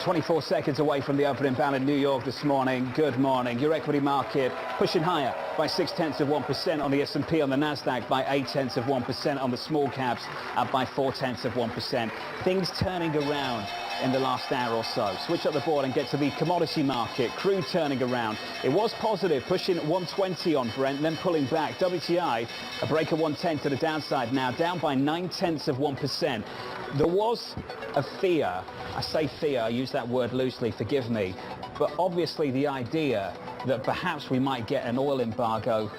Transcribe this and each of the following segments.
24 seconds away from the opening bell in New York this morning. Good morning. Your equity market pushing higher by 0.6% on the S&P, on the Nasdaq by 0.8% on the small caps, up by 0.4%. Things turning around in the last hour or so. Switch up the board and get to the commodity market. Crude turning around. It was positive, pushing 120 on Brent, then pulling back. WTI, a break of 110 to the downside now, down by 0.9%. There was a fear, I say fear, I use that word loosely, forgive me, but obviously the idea that perhaps we might get an oil embargo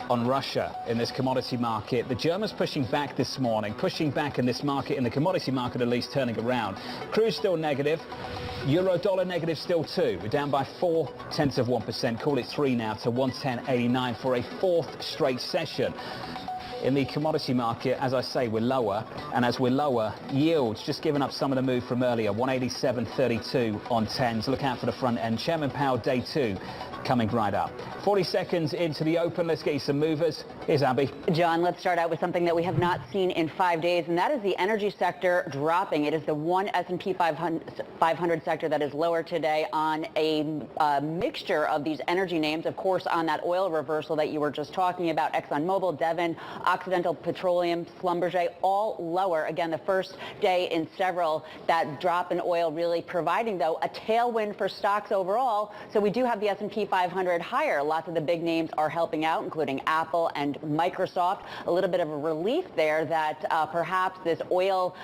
on Russia in this commodity market. The Germans pushing back this morning, pushing back in this market, in the commodity market at least, turning around. Crude still negative. Euro dollar negative still too. We're down by 0.4%, call it 3 now, to 110.89 for a fourth straight session. In the commodity market, as I say, we're lower, and as we're lower, yields just giving up some of the move from earlier, 187.32 on 10s. Look out for the front end. Chairman Powell, day 2, coming right up. 40 seconds into the open. Let's get you some movers. Here's Abby. John, let's start out with something that we have not seen in 5 days, and that is the energy sector dropping. It is the one S&P 500 sector that is lower today on a mixture of these energy names. Of course, on that oil reversal that you were just talking about, ExxonMobil, Devon, Occidental Petroleum, Schlumberger, all lower. Again, the first day in several. That drop in oil really providing, though, a tailwind for stocks overall. So we do have the S&P 500 higher. Lots of the big names are helping out, including Apple and Microsoft. A little bit of a relief there that perhaps this oil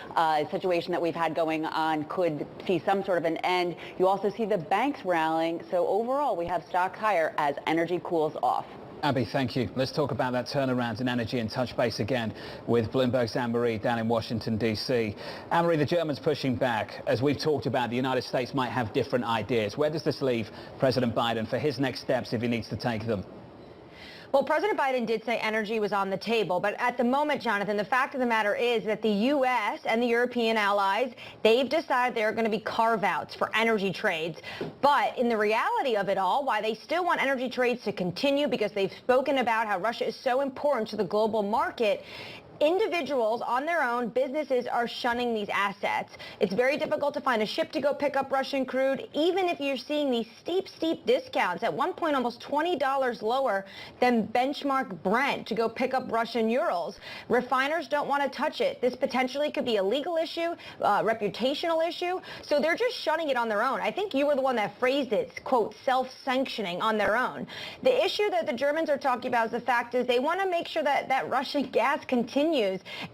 situation that we've had going on could see some sort of an end. You also see the banks rallying. So overall, we have stocks higher as energy cools off. Abby, thank you. Let's talk about that turnaround in energy and touch base again with Bloomberg's Anne-Marie down in Washington, D.C. Anne-Marie, the Germans pushing back. As we've talked about, the United States might have different ideas. Where does this leave President Biden for his next steps if he needs to take them? Well, President Biden did say energy was on the table, but at the moment, Jonathan, the fact of the matter is that the U.S. and the European allies, they've decided there are going to be carve-outs for energy trades. But in the reality of it all, why they still want energy trades to continue, because they've spoken about how Russia is so important to the global market, individuals on their own, businesses are shunning these assets. It's very difficult to find a ship to go pick up Russian crude, even if you're seeing these steep discounts. At one point, almost $20 lower than benchmark Brent to go pick up Russian Urals. Refiners don't want to touch it. This potentially could be a legal issue, reputational issue. So they're just shunning it on their own. I think you were the one that phrased it, quote, self-sanctioning on their own. The issue that the Germans are talking about is the fact is they want to make sure that Russian gas continues.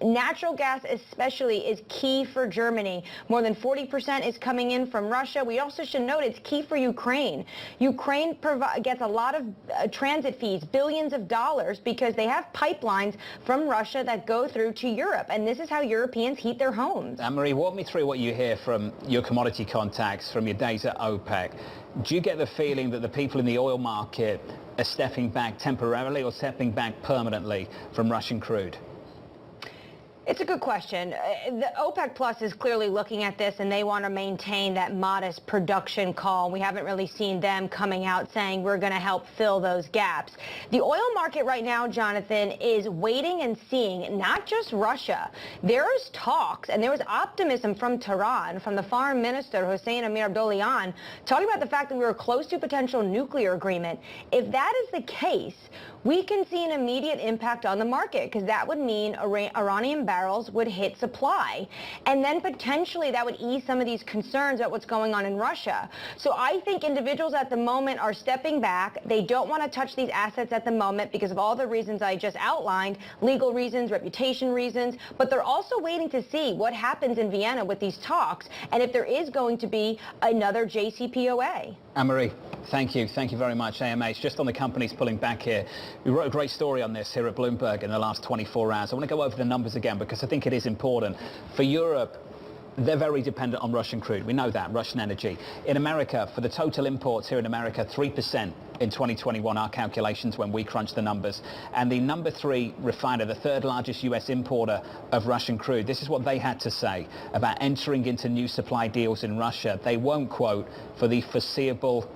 Natural gas especially is key for Germany. More than 40% is coming in from Russia. We also should note it's key for Ukraine. Ukraine gets a lot of transit fees, billions of dollars, because they have pipelines from Russia that go through to Europe. And this is how Europeans heat their homes. Anne-Marie, walk me through what you hear from your commodity contacts from your days at OPEC. Do you get the feeling that the people in the oil market are stepping back temporarily or stepping back permanently from Russian crude? It's a good question. The OPEC Plus is clearly looking at this, and they want to maintain that modest production call. We haven't really seen them coming out saying we're going to help fill those gaps. The oil market right now, Jonathan, is waiting and seeing, not just Russia. There is talks, and there was optimism from Tehran, from the foreign minister, Hossein Amir-Abdollahian, talking about the fact that we were close to a potential nuclear agreement. If that is the case, we can see an immediate impact on the market, because that would mean Iranian barrels would hit supply. And then potentially that would ease some of these concerns about what's going on in Russia. So I think individuals at the moment are stepping back. They don't want to touch these assets at the moment because of all the reasons I just outlined, legal reasons, reputation reasons, but they're also waiting to see what happens in Vienna with these talks and if there is going to be another JCPOA. Anne-Marie, thank you. Thank you very much, AMH. Just on the companies pulling back here, we wrote a great story on this here at Bloomberg in the last 24 hours. I want to go over the numbers again because I think it is important. For Europe, they're very dependent on Russian crude. We know that, Russian energy. In America, for the total imports here in America, 3% in 2021, our calculations when we crunch the numbers. And the number 3 refiner, the third largest US importer of Russian crude, this is what they had to say about entering into new supply deals in Russia. They won't, quote, for the foreseeable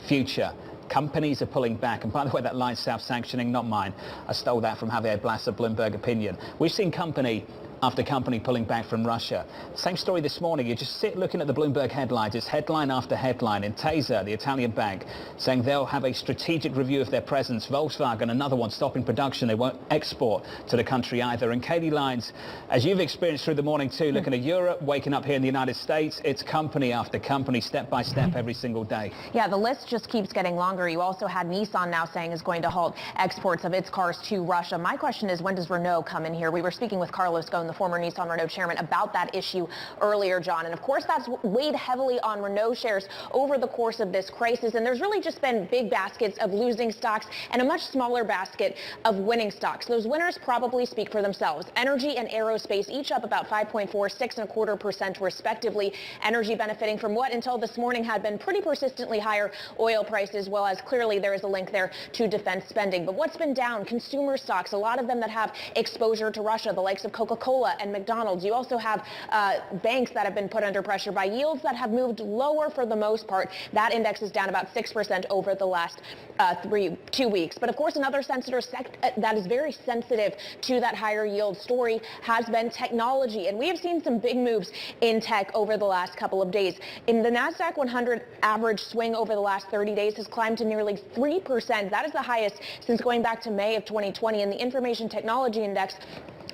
future. Companies are pulling back. And by the way, that line self-sanctioning, not mine. I stole that from Javier Blas of Bloomberg Opinion. We've seen company after company pulling back from Russia. Same story this morning. You just sit looking at the Bloomberg headlines. It's headline after headline. Intesa, the Italian bank, saying they'll have a strategic review of their presence. Volkswagen, another one, stopping production. They won't export to the country either. And Katie Lyons, as you've experienced through the morning too, looking at Europe, waking up here in the United States, it's company after company, step by step, every single day. Yeah, the list just keeps getting longer. You also had Nissan now saying is going to halt exports of its cars to Russia. My question is, when does Renault come in here? We were speaking with Carlos Ghosn, the former Nissan Renault chairman, about that issue earlier, John. And of course, that's weighed heavily on Renault shares over the course of this crisis. And there's really just been big baskets of losing stocks and a much smaller basket of winning stocks. Those winners probably speak for themselves. Energy and aerospace each up about 5.4, 6.25% respectively. Energy benefiting from what until this morning had been pretty persistently higher oil prices, well as clearly there is a link there to defense spending. But what's been down? Consumer stocks, a lot of them that have exposure to Russia, the likes of Coca-Cola and McDonald's. You also have banks that have been put under pressure by yields that have moved lower for the most part. That index is down about 6% over the last 2 weeks. But of course, another that is very sensitive to that higher yield story has been technology. And we have seen some big moves in tech over the last couple of days. In the NASDAQ 100 average swing over the last 30 days has climbed to nearly 3%. That is the highest since going back to May of 2020. And the Information Technology Index,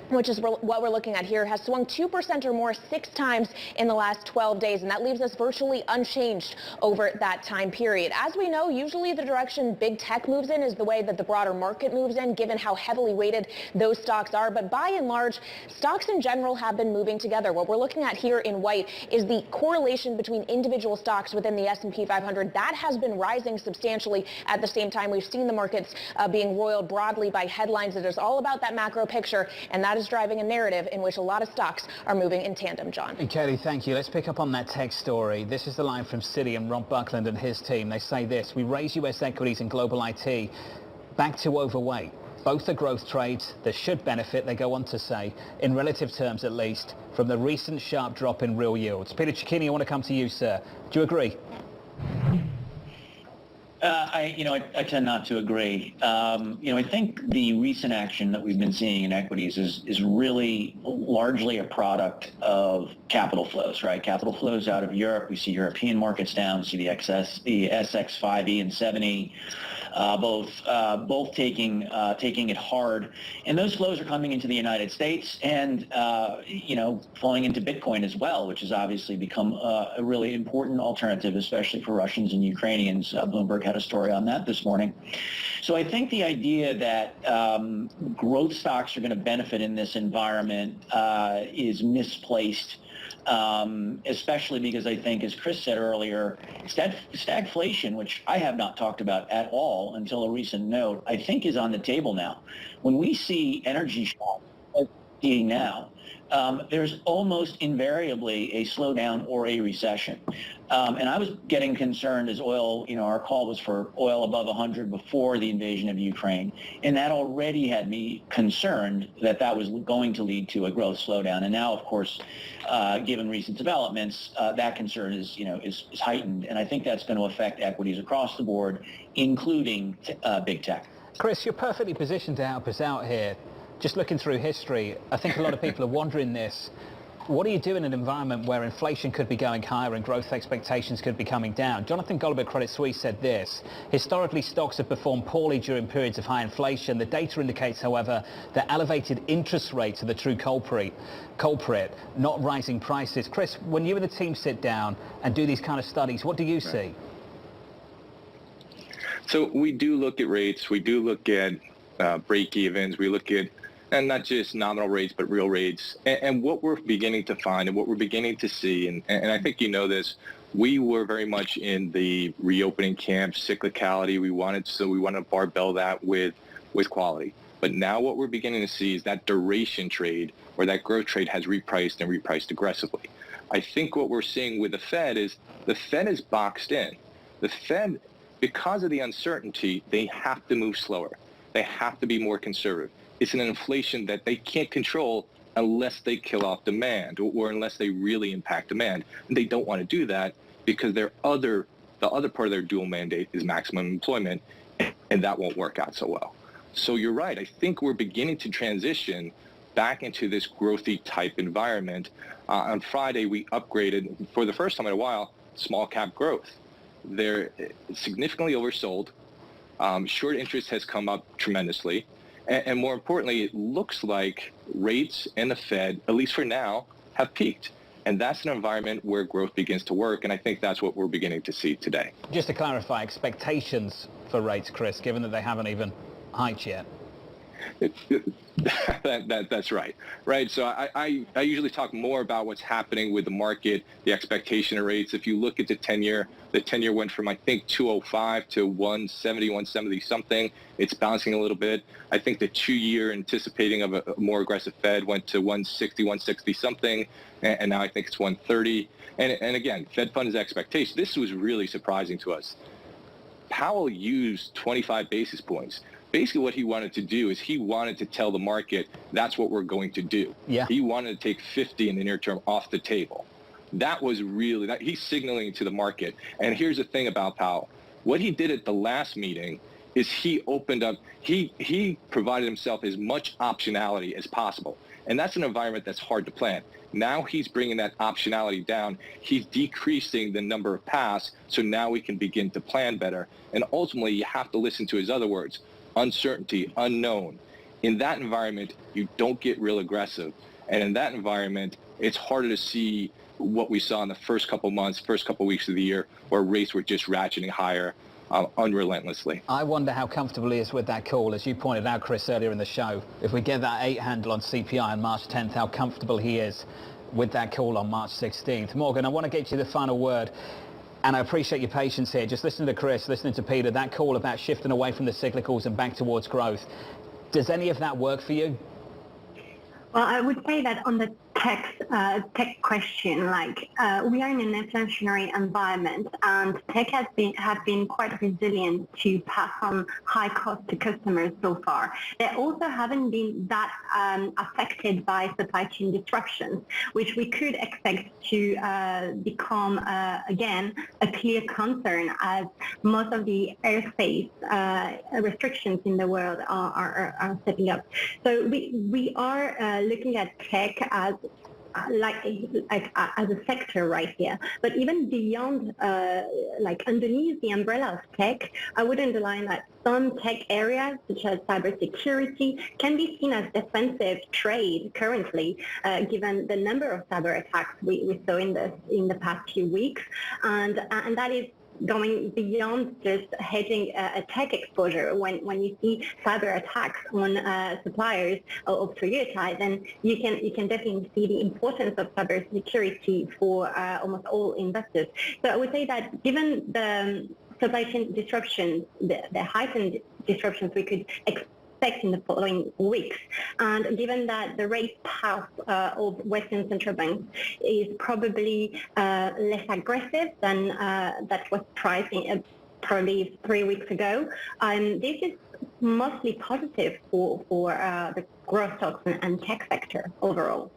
which is what we're looking at here, has swung 2% or more 6 times in the last 12 days, and that leaves us virtually unchanged over that time period. As we know, usually the direction big tech moves in is the way that the broader market moves in, given how heavily weighted those stocks are. But by and large, stocks in general have been moving together. What we're looking at here in white is the correlation between individual stocks within the S&P 500. That has been rising substantially. At the same time, we've seen the markets being roiled broadly by headlines. It is all about that macro picture, and that is driving a narrative in which a lot of stocks are moving in tandem, John. Hey, Kelly, thank you. Let's pick up on that tech story. This is the line from Citi and Rob Buckland and his team. They say this: we raise U.S. equities and global IT back to overweight. Both are growth trades that should benefit, they go on to say, in relative terms at least, from the recent sharp drop in real yields. Peter Cecchini, I want to come to you, sir. Do you agree? I tend not to agree. I think the recent action that we've been seeing in equities is really largely a product of capital flows, right? Capital flows out of Europe. We see European markets down. We see the SX 5E and 7E both taking it hard, and those flows are coming into the United States and flowing into Bitcoin as well, which has obviously become a really important alternative, especially for Russians and Ukrainians. Bloomberg had a story on that this morning. So I think the idea that growth stocks are going to benefit in this environment is misplaced. Especially because I think, as Chris said earlier, stagflation, which I have not talked about at all until a recent note, I think is on the table now. When we see energy shocks, like we're seeing now, there's almost invariably a slowdown or a recession. And I was getting concerned as oil, our call was for oil above 100 before the invasion of Ukraine. And that already had me concerned that was going to lead to a growth slowdown. And now, of course, given recent developments, that concern is heightened. And I think that's going to affect equities across the board, including big tech. Chris, you're perfectly positioned to help us out here. Just looking through history, I think a lot of people are wondering this. What do you do in an environment where inflation could be going higher and growth expectations could be coming down? Jonathan Golub at Credit Suisse said this: historically, stocks have performed poorly during periods of high inflation. The data indicates, however, that elevated interest rates are the true culprit, not rising prices. Chris, when you and the team sit down and do these kind of studies, what do you see? So we do look at rates. We do look at break-evens. We look at and not just nominal rates, but real rates. And what we're beginning to find and what we're beginning to see, and I think you know this, we were very much in the reopening camp, cyclicality. We wanted to barbell that with quality. But now what we're beginning to see is that duration trade or that growth trade has repriced and repriced aggressively. I think what we're seeing with the Fed is boxed in. The Fed, because of the uncertainty, they have to move slower. They have to be more conservative. It's an inflation that they can't control unless they kill off demand or unless they really impact demand. And they don't want to do that because the other part of their dual mandate is maximum employment, and that won't work out so well. So you're right. I think we're beginning to transition, back into this growthy type environment. On Friday, we upgraded, for the first time in a while, small cap growth. They're significantly oversold. Short interest has come up tremendously. And more importantly, it looks like rates and the Fed, at least for now, have peaked. And that's an environment where growth begins to work. And I think that's what we're beginning to see today. Just to clarify, expectations for rates, Chris, given that they haven't even hiked yet. That's right. Right. So I usually talk more about what's happening with the market, the expectation of rates. If you look at the 10-year went from, I think, 205 to 170, 170 something. It's bouncing a little bit. I think the 2-year anticipating of a more aggressive Fed went to 160, 160 something. And now I think it's 130. And again, Fed funds expectation. This was really surprising to us. Powell used 25 basis points. Basically what he wanted to do is he wanted to tell the market that's what we're going to do. Yeah. He wanted to take 50 in the near term off the table. That was really, he's signaling to the market. And here's the thing about Powell. What he did at the last meeting is he opened up, he provided himself as much optionality as possible. And that's an environment that's hard to plan. Now he's bringing that optionality down. He's decreasing the number of paths, so now we can begin to plan better. And ultimately, you have to listen to his other words. Uncertainty, unknown. In that environment, you don't get real aggressive. And in that environment, it's harder to see what we saw in the first couple months, first couple weeks of the year, where rates were just ratcheting higher unrelentlessly. I wonder how comfortable he is with that call. As you pointed out, Chris, earlier in the show, if we get that 8 handle on CPI on March 10th, how comfortable he is with that call on March 16th. Morgan, I want to get you the final word. And I appreciate your patience here. Just listening to Chris, listening to Peter, that call about shifting away from the cyclicals and back towards growth. Does any of that work for you? Well, I would say that on the tech question, we are in an inflationary environment, and tech have been quite resilient to pass on high cost to customers so far. They also haven't been that affected by supply chain disruptions, which we could expect to become again a clear concern as most of the airspace restrictions in the world are stepping up. So we are looking at tech as as a sector right here, but even beyond, underneath the umbrella of tech, I would underline that some tech areas, such as cybersecurity, can be seen as defensive trade currently, given the number of cyber attacks we saw in the past few weeks, and that is going beyond just hedging a tech exposure. When you see cyber attacks on suppliers of Toyota, then you can definitely see the importance of cybersecurity for almost all investors. So I would say that given the supply chain disruptions, the heightened disruptions we could expect in the following weeks, and given that the rate path of Western central banks is probably less aggressive than that was pricing probably 3 weeks ago, this is mostly positive for the growth stocks and tech sector overall.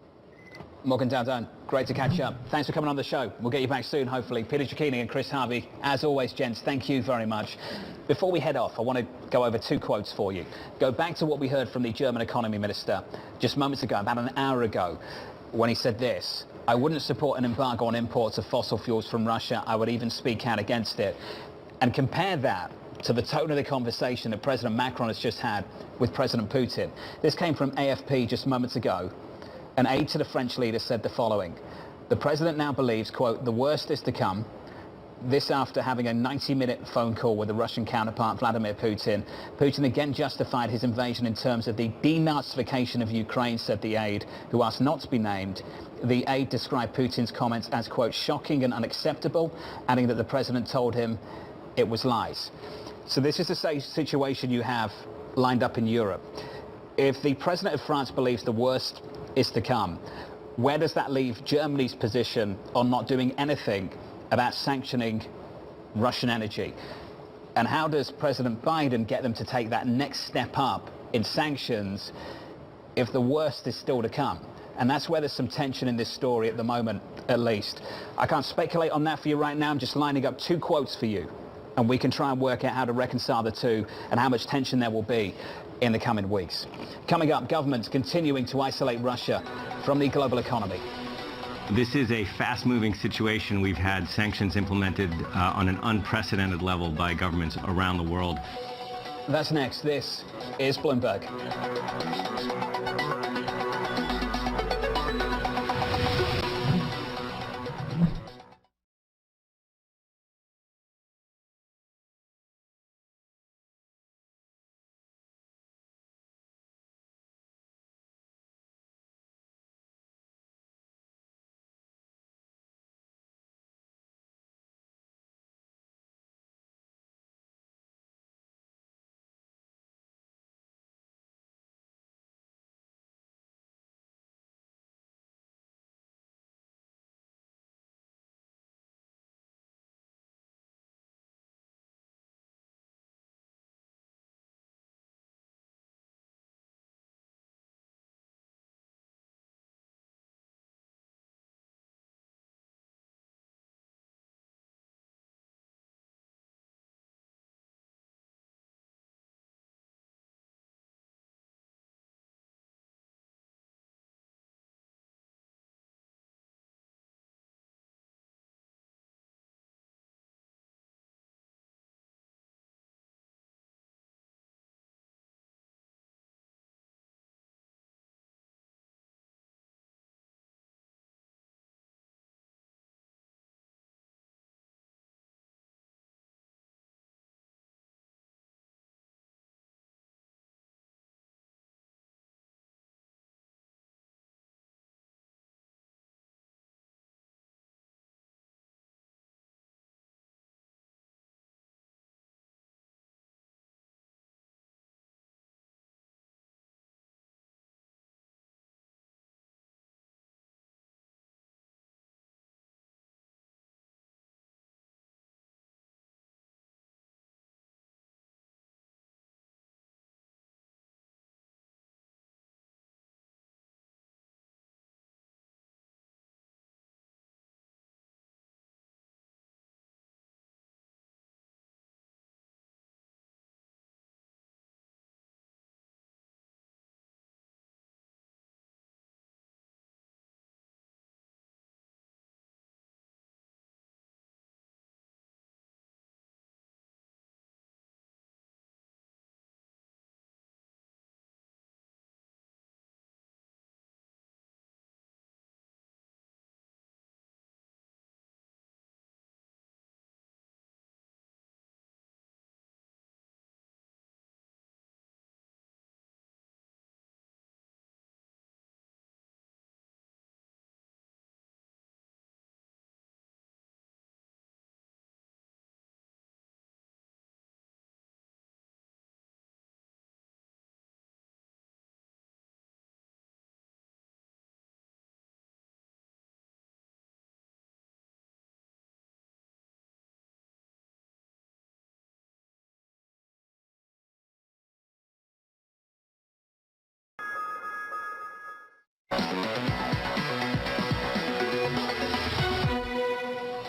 Morgan Dowdon, great to catch up. Thanks for coming on the show. We'll get you back soon, hopefully. Peter Cicchini and Chris Harvey, as always, gents, thank you very much. Before we head off, I want to go over 2 quotes for you. Go back to what we heard from the German economy minister just moments ago, about an hour ago, when he said this: "I wouldn't support an embargo on imports of fossil fuels from Russia. I would even speak out against it." And compare that to the tone of the conversation that President Macron has just had with President Putin. This came from AFP just moments ago. An aide to the French leader said the following: "The president now believes, quote, the worst is to come." This after having a 90-minute phone call with the Russian counterpart, Vladimir Putin. Putin again justified his invasion in terms of the denazification of Ukraine, said the aide, who asked not to be named. The aide described Putin's comments as, quote, shocking and unacceptable, adding that the president told him it was lies. So this is the same situation you have lined up in Europe. If the president of France believes the worst is to come, where does that leave Germany's position on not doing anything about sanctioning Russian energy? And how does President Biden get them to take that next step up in sanctions if the worst is still to come? And that's where there's some tension in this story at the moment, at least. I can't speculate on that for you right now. I'm just lining up 2 quotes for you, and we can try and work out how to reconcile the 2 and how much tension there will be. in the coming weeks. Coming up, governments continuing to isolate Russia from the global economy. This is a fast-moving situation. We've had sanctions implemented on an unprecedented level by governments around the world. That's next. This is Bloomberg.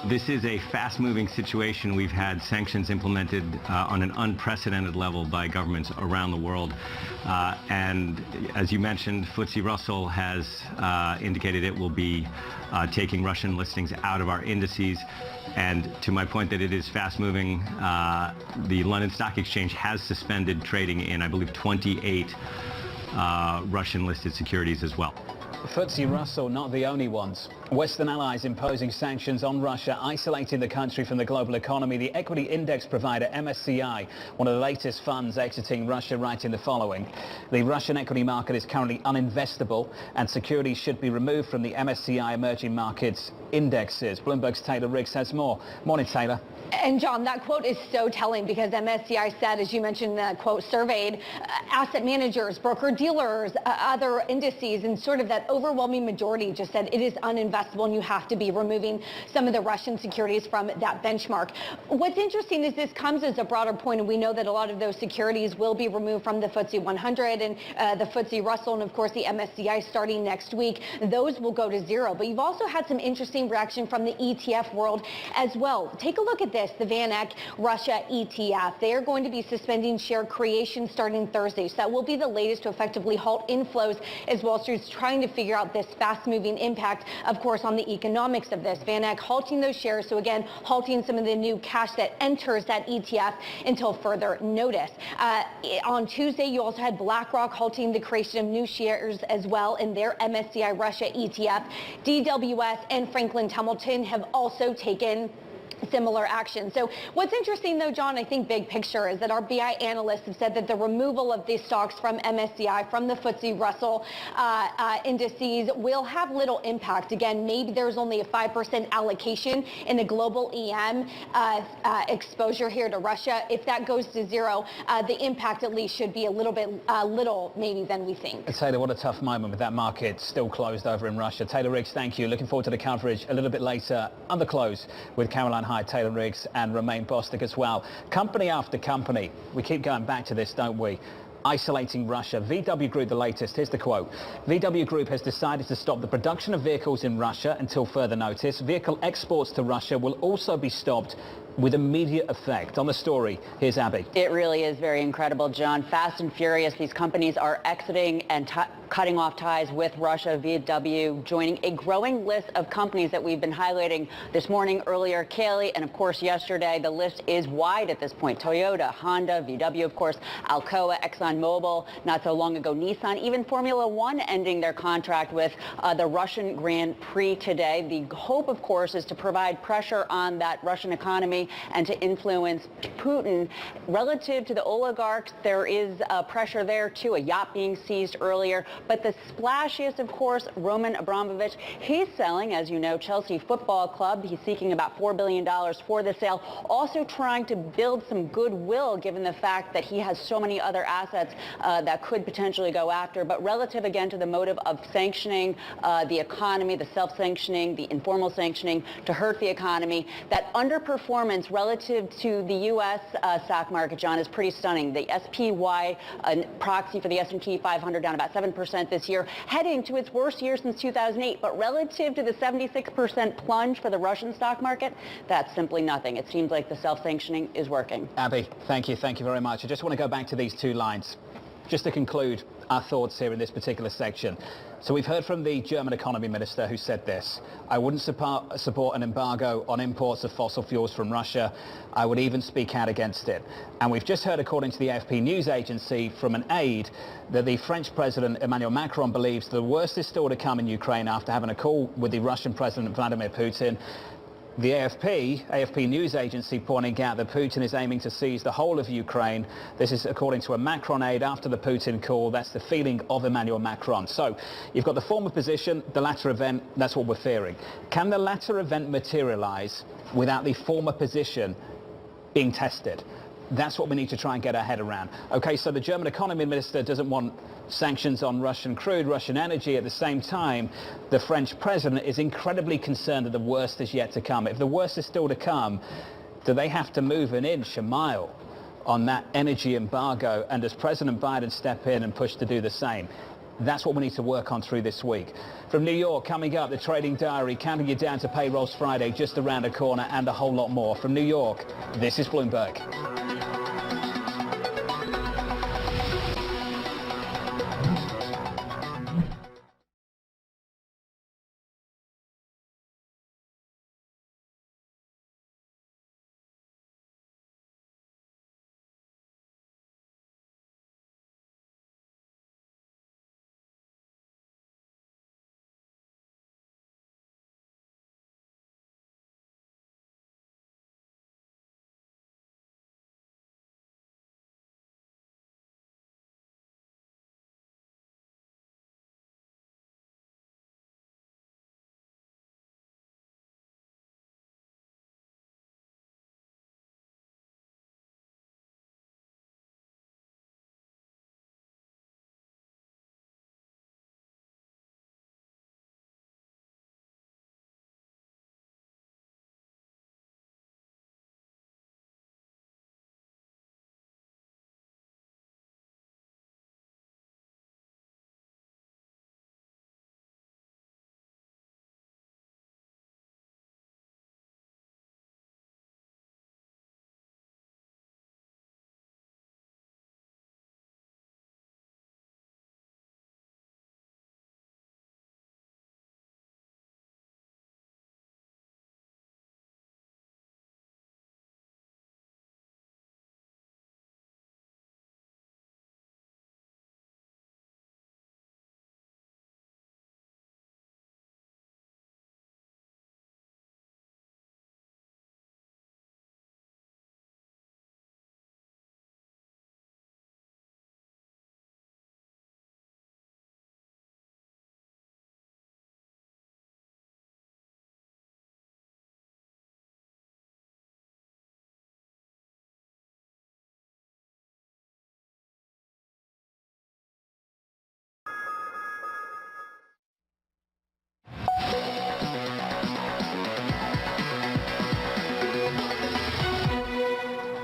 This is a fast-moving situation. We've had sanctions implemented on an unprecedented level by governments around the world. And as you mentioned, FTSE Russell has indicated it will be taking Russian listings out of our indices. And to my point that it is fast-moving, the London Stock Exchange has suspended trading in, I believe, 28 Russian-listed securities as well. FTSE Russell not the only ones. Western allies imposing sanctions on Russia, isolating the country from the global economy. The equity index provider MSCI, one of the latest funds exiting Russia, writing the following. The Russian equity market is currently uninvestable and securities should be removed from the MSCI emerging markets indexes. Bloomberg's Taylor Riggs has more. Morning, Taylor. And John, that quote is so telling because MSCI said, as you mentioned, that quote surveyed asset managers, broker dealers, other indices, and sort of that overwhelming majority just said it is uninvestable and you have to be removing some of the Russian securities from that benchmark. What's interesting is this comes as a broader point, and we know that a lot of those securities will be removed from the FTSE 100 and the FTSE Russell and, of course, the MSCI starting next week. Those will go to zero. But you've also had some interesting reaction from the ETF world as well. Take a look at this, the VanEck Russia ETF. They are going to be suspending share creation starting Thursday. So that will be the latest to effectively halt inflows as Wall Street's trying to figure out this fast-moving impact, of course, on the economics of this. VanEck halting those shares. So again, halting some of the new cash that enters that ETF until further notice. On Tuesday, you also had BlackRock halting the creation of new shares as well in their MSCI Russia ETF. DWS and Franklin Templeton have also taken similar action. So what's interesting, though, John, I think big picture is that our BI analysts have said that the removal of these stocks from MSCI, from the FTSE Russell indices will have little impact. Again, maybe there's only a 5% allocation in the global EM exposure here to Russia. If that goes to zero, the impact at least should be a little bit little maybe than we think. Taylor, what a tough moment with that market still closed over in Russia. Taylor Riggs, thank you. Looking forward to the coverage a little bit later on the close with Caroline Hyde, Taylor Riggs and Romain Bostic as well. Company after company, we keep going back to this, don't we? Isolating Russia. VW Group, the latest. Here's the quote. VW Group has decided to stop the production of vehicles in Russia until further notice. Vehicle exports to Russia will also be stopped with immediate effect. On the story, here's Abby. It really is very incredible, John. Fast and furious, these companies are exiting and cutting off ties with Russia. VW joining a growing list of companies that we've been highlighting this morning, earlier, Kaylee, and of course yesterday. The list is wide at this point. Toyota, Honda, VW, of course, Alcoa, ExxonMobil, not so long ago Nissan, even Formula One ending their contract with the Russian Grand Prix today. The hope, of course, is to provide pressure on that Russian economy and to influence Putin. Relative to the oligarchs, there is pressure there too, a yacht being seized earlier. But the splashiest, of course, Roman Abramovich. He's selling, as you know, Chelsea Football Club. He's seeking about $4 billion for the sale, also trying to build some goodwill given the fact that he has so many other assets that could potentially go after. But relative, again, to the motive of sanctioning the economy, the self-sanctioning, the informal sanctioning to hurt the economy, that underperformance relative to the U.S. stock market, John, is pretty stunning. The SPY proxy for the S&P 500 down about 7% this year, heading to its worst year since 2008. But relative to the 76% plunge for the Russian stock market, that's simply nothing. It seems like the self-sanctioning is working. Abby, thank you. Thank you very much. I just want to go back to these two lines, just to conclude our thoughts here in this particular section. So we've heard from the German economy minister who said this: I wouldn't support an embargo on imports of fossil fuels from Russia. I would even speak out against it. And we've just heard, according to the AFP news agency, from an aide that the French President Emmanuel Macron believes the worst is still to come in Ukraine after having a call with the Russian President Vladimir Putin. The AFP news agency pointing out that Putin is aiming to seize the whole of Ukraine. This is according to a Macron aide after the Putin call. That's the feeling of Emmanuel Macron. So you've got the former position, the latter event. That's what we're fearing. Can the latter event materialize without the former position being tested? That's what we need to try and get our head around. Okay, so the German economy minister doesn't want sanctions on Russian crude, Russian energy. At the same time, the French president is incredibly concerned that the worst is yet to come. If the worst is still to come, do they have to move an inch, a mile on that energy embargo? And does President Biden step in and push to do the same? That's what we need to work on through this week. From New York, coming up, the trading diary, counting you down to payrolls Friday, just around the corner, and a whole lot more. From New York, this is Bloomberg.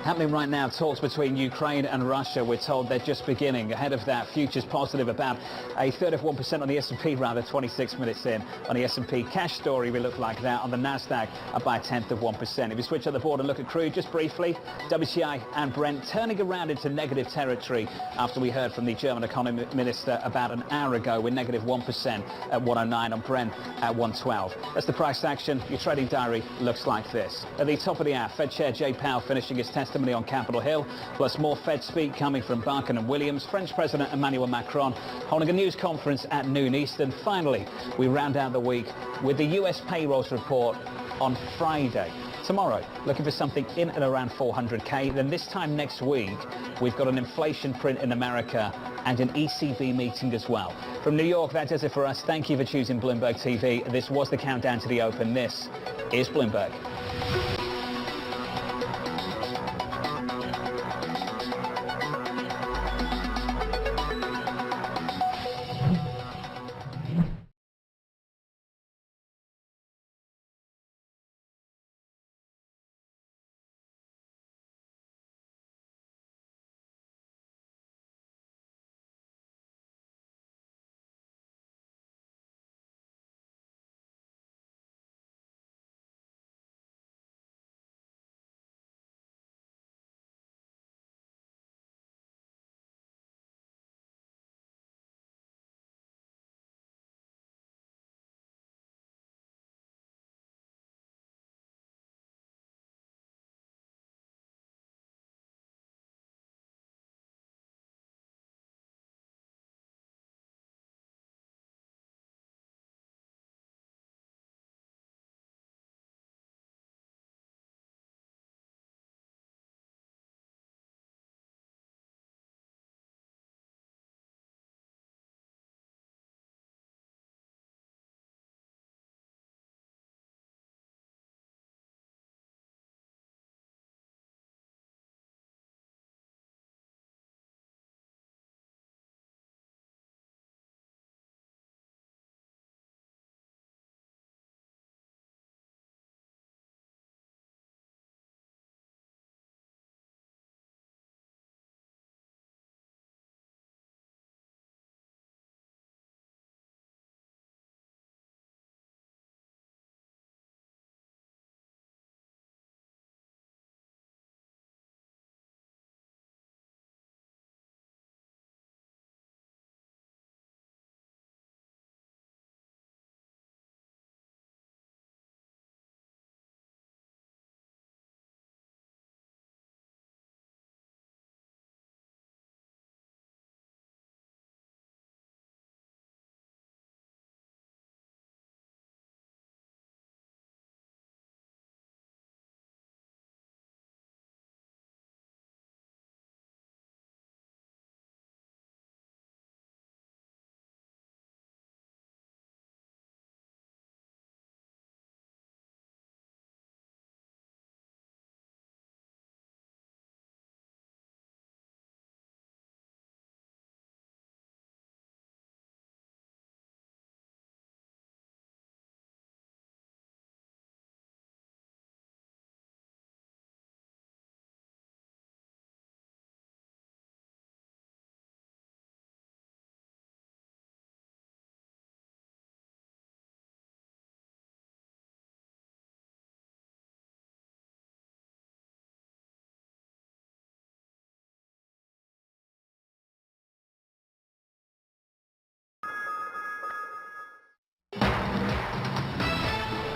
Happening right now, talks between Ukraine and Russia. We're told they're just beginning. Ahead of that, futures positive about a third of 1% on the S&P, rather, 26 minutes in. On the S&P cash story, we look like that. On the NASDAQ, up by a tenth of 1%. If you switch on the board and look at crude just briefly, WTI and Brent turning around into negative territory after we heard from the German economy minister about an hour ago. We're negative 1% at 109 on Brent at 112. That's the price action. Your trading diary looks like this. At the top of the hour, Fed Chair Jay Powell finishing his testimony on Capitol Hill, plus more Fed speak coming from Barkin and Williams. French President Emmanuel Macron holding a news conference at noon Eastern. Finally, we round out the week with the US payrolls report on Friday. Tomorrow, looking for something in and around 400K. Then this time next week, we've got an inflation print in America and an ECB meeting as well. From New York, that does it for us. Thank you for choosing Bloomberg TV. This was the countdown to the open. This is Bloomberg.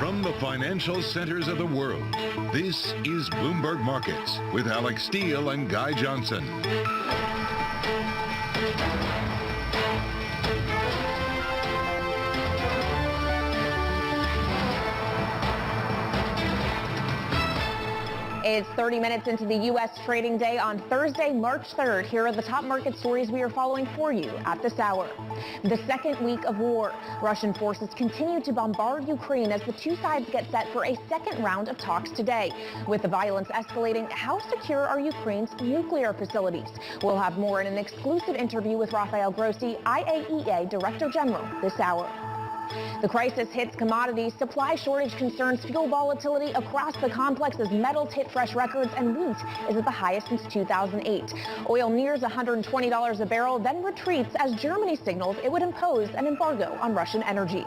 From the financial centers of the world, this is Bloomberg Markets with Alex Steele and Guy Johnson. It's 30 minutes into the U.S. trading day on Thursday, March 3rd. Here are the top market stories we are following for you at this hour. The second week of war. Russian forces continue to bombard Ukraine as the two sides get set for a second round of talks today. With the violence escalating, how secure are Ukraine's nuclear facilities? We'll have more in an exclusive interview with Rafael Grossi, IAEA Director General, this hour. The crisis hits commodities, supply shortage concerns fuel volatility across the complex as metals hit fresh records and wheat is at the highest since 2008. Oil nears $120 a barrel, then retreats as Germany signals it would impose an embargo on Russian energy.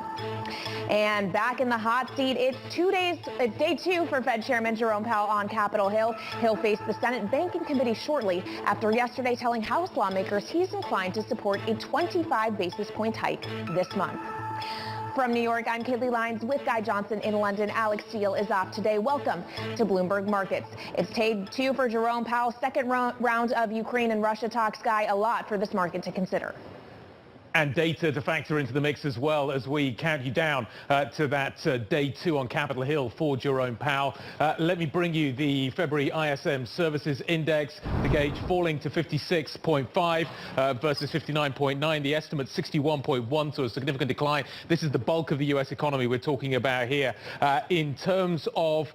And back in the hot seat, it's day two for Fed Chairman Jerome Powell on Capitol Hill. He'll face the Senate Banking Committee shortly after yesterday telling House lawmakers he's inclined to support a 25 basis point hike this month. From New York, I'm Kaylee Lyons with Guy Johnson in London. Alex Steele is off today. Welcome to Bloomberg Markets. It's day two for Jerome Powell's second round of Ukraine and Russia talks. Guy, a lot for this market to consider. And data to factor into the mix as well as we count you down to that day two on Capitol Hill for Jerome Powell. Let me bring you the February ISM Services Index, the gauge falling to 56.5 versus 59.9. The estimate 61.1, so a significant decline. This is the bulk of the U.S. economy we're talking about here. In terms of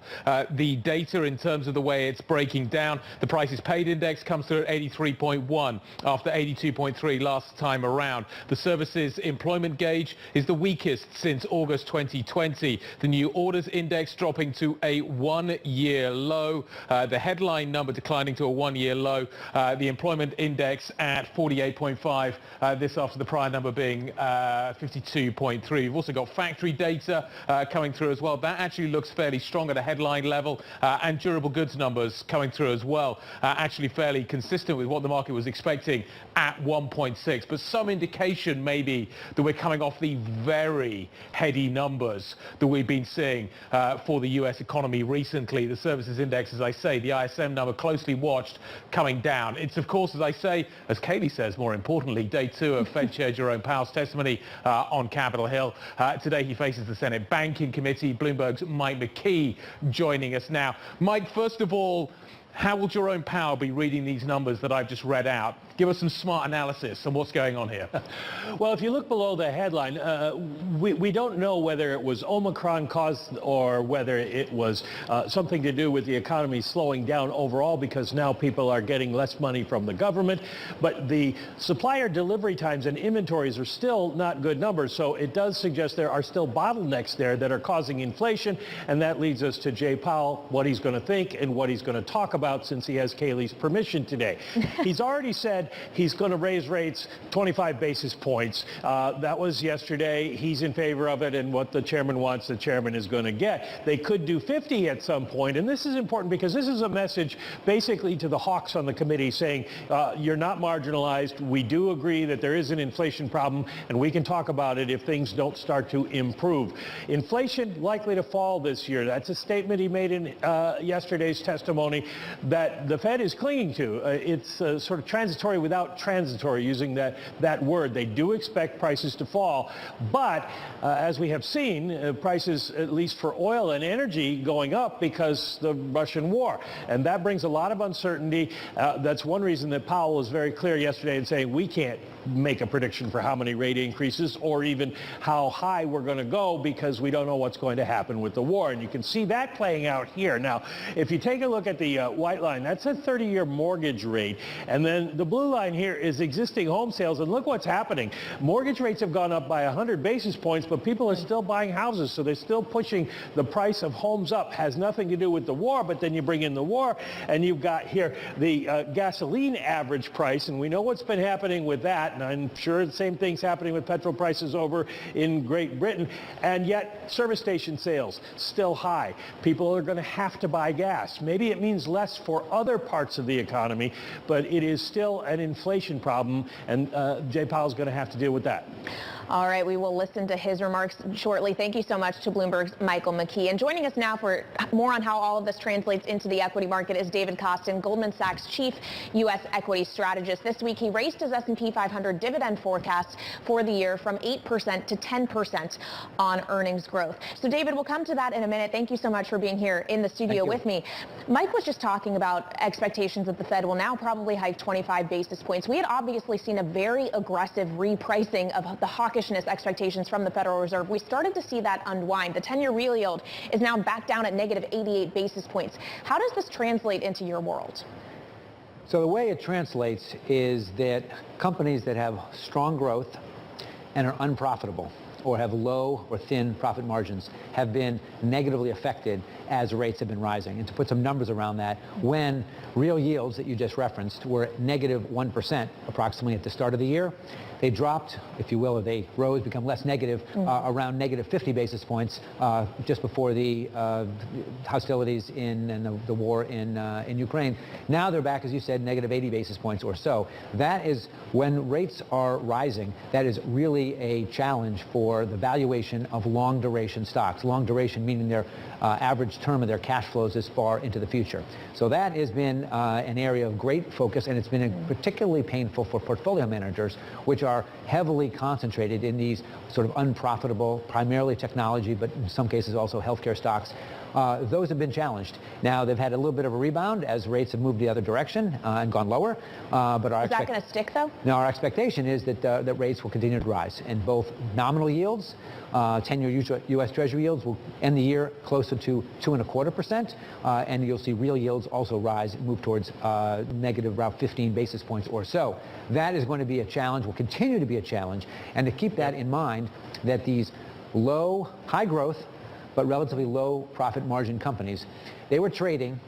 the data, in terms of the way it's breaking down, the prices paid index comes through at 83.1 after 82.3 last time around. The services employment gauge is the weakest since August 2020. The new orders index dropping to a one-year low. The headline number declining to a one-year low. The employment index at 48.5. This after the prior number being 52.3. We've also got factory data coming through as well. That actually looks fairly strong at a headline level. And durable goods numbers coming through as well. Actually fairly consistent with what the market was expecting at 1.6. But some indication maybe that we're coming off the very heady numbers that we've been seeing for the U.S. economy recently. The services index, as I say, the ISM number closely watched, coming down. It's, of course, as I say, as Kaylee says, more importantly, day two of Fed Chair Jerome Powell's testimony on Capitol Hill. Today he faces the Senate Banking Committee. Bloomberg's Mike McKee joining us now. Mike, first of all, how will Jerome Powell be reading these numbers that I've just read out? Give us some smart analysis on what's going on here. Well, if you look below the headline, we don't know whether it was Omicron caused or whether it was something to do with the economy slowing down overall because now people are getting less money from the government. But the supplier delivery times and inventories are still not good numbers. So it does suggest there are still bottlenecks there that are causing inflation. And that leads us to Jay Powell, what he's going to think and what he's going to talk about since he has Kaylee's permission today. He's already said he's going to raise rates 25 basis points. That was yesterday. He's in favor of it, and what the chairman wants, the chairman is going to get. They could do 50 at some point, and this is important because this is a message basically to the hawks on the committee saying you're not marginalized. We do agree that there is an inflation problem, and we can talk about it if things don't start to improve. Inflation likely to fall this year. That's a statement he made in yesterday's testimony that the Fed is clinging to. It's sort of transitory without transitory, using that word. They do expect prices to fall, but as we have seen, prices, at least for oil and energy, going up because the Russian war. And that brings a lot of uncertainty. That's one reason that Powell was very clear yesterday in saying we can't make a prediction for how many rate increases or even how high we're going to go because we don't know what's going to happen with the war. And you can see that playing out here. Now, if you take a look at the white line, that's a 30-year mortgage rate. And then the blue line here is existing home sales. And look what's happening. Mortgage rates have gone up by 100 basis points, but people are still buying houses. So they're still pushing the price of homes up. Has nothing to do with the war, but then you bring in the war and you've got here the gasoline average price. And we know what's been happening with that. And I'm sure the same thing's happening with petrol prices over in Great Britain. And yet service station sales still high. People are going to have to buy gas. Maybe it means less for other parts of the economy, but it is still an inflation problem, and Jay Powell's going to have to deal with that. All right, we will listen to his remarks shortly. Thank you so much to Bloomberg's Michael McKee. And joining us now for more on how all of this translates into the equity market is David Kostin, Goldman Sachs chief U.S. equity strategist. This week, he raised his S&P 500 dividend forecast for the year from 8% to 10% on earnings growth. So, David, we'll come to that in a minute. Thank you so much for being here in the studio with me. Mike was just talking about expectations that the Fed will now probably hike 25 basis points. We had obviously seen a very aggressive repricing of the hawkish expectations from the Federal Reserve. We started to see that unwind. The 10-year real yield is now back down at negative 88 basis points. How does this translate into your world? So the way it translates is that companies that have strong growth and are unprofitable or have low or thin profit margins have been negatively affected as rates have been rising. And to put some numbers around that, when real yields that you just referenced were negative 1% approximately at the start of the year, they dropped, if you will, or they rose, become less negative, around negative 50 basis points just before the hostilities and the war in Ukraine. Now they're back, as you said, negative 80 basis points or so. That is, when rates are rising, that is really a challenge for the valuation of long duration stocks. Long duration meaning their average term of their cash flows is far into the future. So that has been an area of great focus, and it's been particularly painful for portfolio managers, which are heavily concentrated in these sort of unprofitable, primarily technology, but in some cases also healthcare stocks. Those have been challenged. Now, they've had a little bit of a rebound as rates have moved the other direction and gone lower. But is that going to stick, though? No, our expectation is that that rates will continue to rise, and both nominal yields, 10-year U.S. Treasury yields will end the year closer to 2.25%, and you'll see real yields also rise, move towards negative about 15 basis points or so. That is going to be a challenge, will continue to be a challenge, and to keep that in mind, that these high growth, but relatively low profit margin companies, they were trading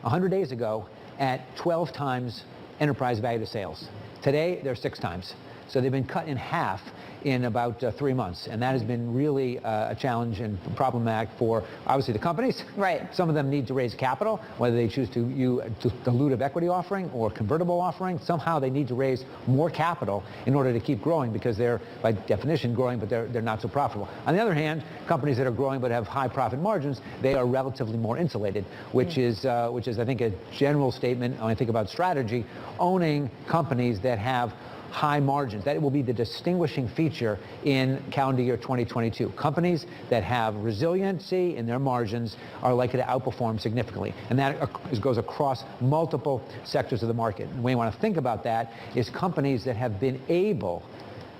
100 days ago at 12 times enterprise value to sales. Today, they're 6 times. So they've been cut in half in about 3 months, and that has been really a challenge and problematic for obviously the companies. Right. Some of them need to raise capital, whether they choose to use dilutive equity offering or convertible offering. Somehow they need to raise more capital in order to keep growing, because they're by definition growing, but they're not so profitable. On the other hand, companies that are growing but have high profit margins, they are relatively more insulated, which is I think a general statement when I think about strategy. Owning companies that have high margins, that will be the distinguishing feature in calendar year 2022. Companies that have resiliency in their margins are likely to outperform significantly, and that goes across multiple sectors of the market. And the way you want to think about that is companies that have been able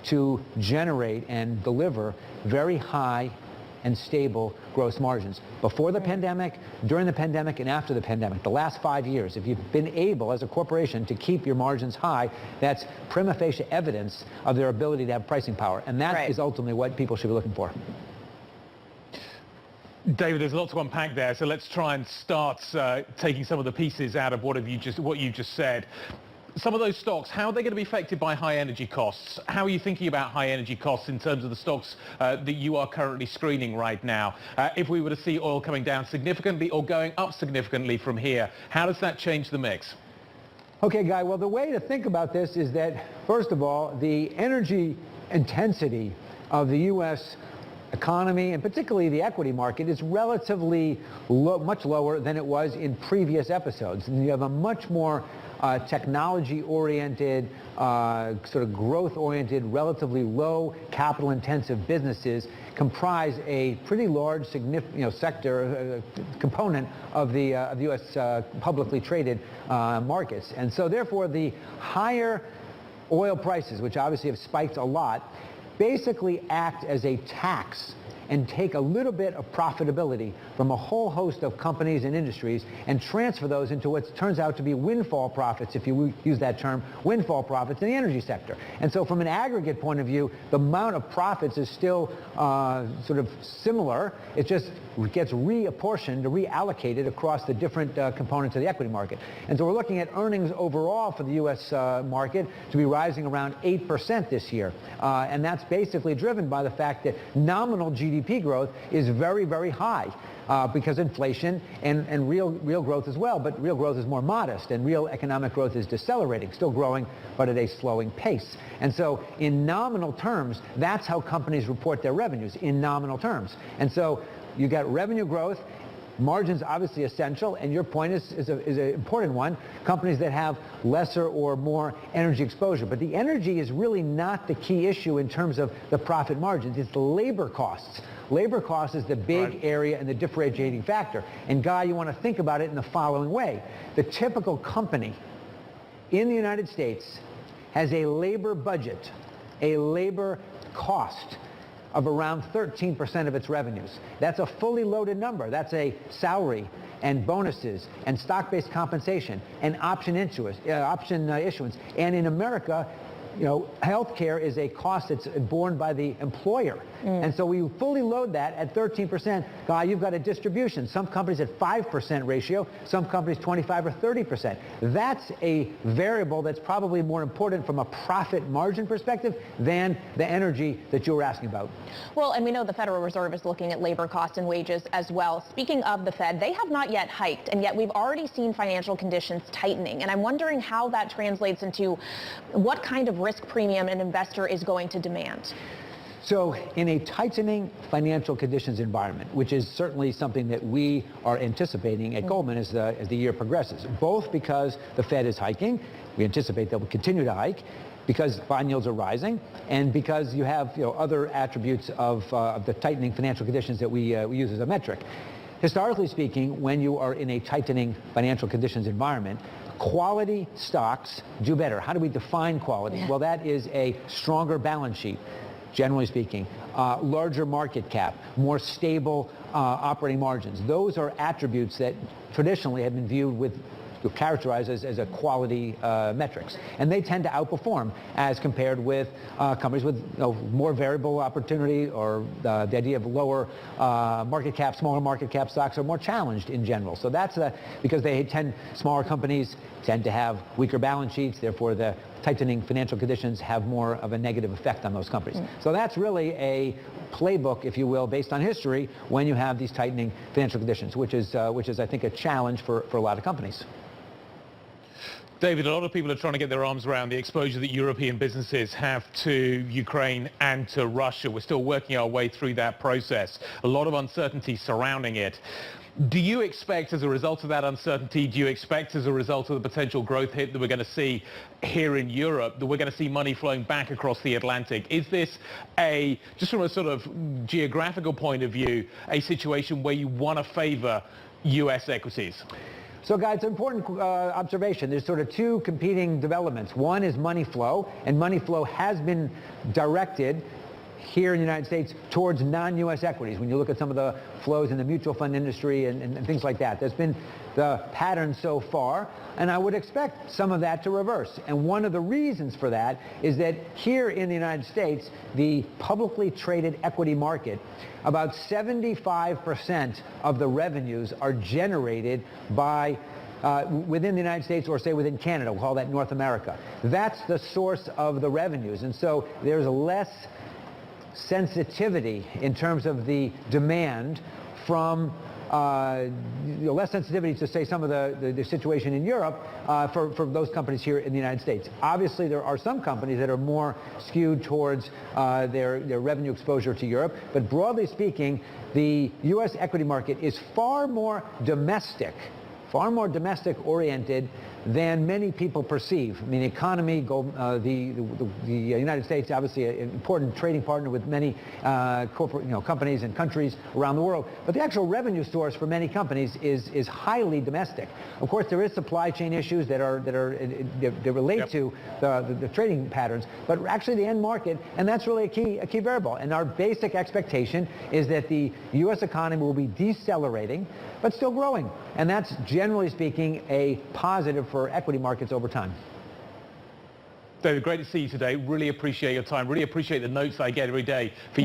to generate and deliver very high and stable gross margins. Before the pandemic, during the pandemic, and after the pandemic, the last 5 years, if you've been able as a corporation to keep your margins high, that's prima facie evidence of their ability to have pricing power. And that is ultimately what people should be looking for. David, there's a lot to unpack there, so let's try and start taking some of the pieces out of what you just said. Some of those stocks, how are they going to be affected by high energy costs? How are you thinking about high energy costs in terms of the stocks that you are currently screening right now? If we were to see oil coming down significantly or going up significantly from here, how does that change the mix? Okay, Guy, well, the way to think about this is that, first of all, the energy intensity of the U.S. economy, and particularly the equity market, is relatively much lower than it was in previous episodes. And you have a much more technology-oriented, sort of growth-oriented, relatively low capital-intensive businesses comprise a pretty large, significant, sector component of the U.S. Publicly traded markets. And so, therefore, the higher oil prices, which obviously have spiked a lot, basically act as a tax and take a little bit of profitability from a whole host of companies and industries and transfer those into what turns out to be windfall profits, if you use that term, windfall profits in the energy sector. And so from an aggregate point of view, the amount of profits is still sort of similar. It just gets reapportioned, reallocated across the different components of the equity market. And so we're looking at earnings overall for the U.S. Market to be rising around 8% this year. And that's basically driven by the fact that nominal GDP growth is very, very high because inflation and real growth as well. But real growth is more modest, and real economic growth is decelerating, still growing, but at a slowing pace. And so in nominal terms, that's how companies report their revenues, in nominal terms. And so you got revenue growth, margins obviously essential, and your point is an important one, companies that have lesser or more energy exposure. But the energy is really not the key issue in terms of the profit margins. It's the labor costs. Labor cost is the big area and the differentiating factor. And Guy, you want to think about it in the following way. The typical company in the United States has a labor budget, a labor cost of around 13% of its revenues. That's a fully loaded number. That's a salary and bonuses and stock-based compensation and option issuance. And in America, healthcare is a cost that's borne by the employer. And so we fully load that at 13%. You've got a distribution. Some companies at 5% ratio, some companies 25 or 30%. That's a variable that's probably more important from a profit margin perspective than the energy that you were asking about. Well, and we know the Federal Reserve is looking at labor costs and wages as well. Speaking of the Fed, they have not yet hiked, and yet we've already seen financial conditions tightening. And I'm wondering how that translates into what kind of risk premium an investor is going to demand. So in a tightening financial conditions environment, which is certainly something that we are anticipating at Goldman as the year progresses, both because the Fed is hiking, we anticipate they'll continue to hike, because bond yields are rising, and because you have other attributes of the tightening financial conditions that we use as a metric. Historically speaking, when you are in a tightening financial conditions environment, quality stocks do better. How do we define quality? Well, that is a stronger balance sheet, generally speaking, larger market cap, more stable operating margins. Those are attributes that traditionally have been viewed with characterized as a quality metrics, and they tend to outperform as compared with companies with more variable opportunity, or the idea of lower market cap, smaller market cap stocks are more challenged in general. So that's because smaller companies tend to have weaker balance sheets, therefore the tightening financial conditions have more of a negative effect on those companies. So that's really a playbook, if you will, based on history when you have these tightening financial conditions, which is I think a challenge for a lot of companies. David, a lot of people are trying to get their arms around the exposure that European businesses have to Ukraine and to Russia. We're still working our way through that process. A lot of uncertainty surrounding it. Do you expect, as a result of that uncertainty, do you expect as a result of the potential growth hit that we're going to see here in Europe, that we're going to see money flowing back across the Atlantic? Is this just from a sort of geographical point of view, a situation where you want to favor U.S. equities? So guys, it's an important observation. There's sort of two competing developments. One is money flow, and money flow has been directed here in the United States towards non-U.S. equities. When you look at some of the flows in the mutual fund industry and things like that, that's been the pattern so far, and I would expect some of that to reverse. And one of the reasons for that is that here in the United States, the publicly traded equity market, about 75% of the revenues are generated by within the United States, or say within Canada. We'll call that North America. That's the source of the revenues, and so there's less sensitivity in terms of the demand from less sensitivity to, say, some of the situation in Europe for those companies here in the United States. Obviously, there are some companies that are more skewed towards their revenue exposure to Europe, but broadly speaking, the U.S. equity market is far more domestic oriented than many people perceive. I mean, the economy, the United States, obviously an important trading partner with many corporate, companies and countries around the world. But the actual revenue source for many companies is highly domestic. Of course, there is supply chain issues that relate to the trading patterns, but actually the end market, and that's really a key variable. And our basic expectation is that the U.S. economy will be decelerating, but still growing, and that's generally speaking a positive for equity markets over time. David, great to see you today. Really appreciate your time. Really appreciate the notes I get every day from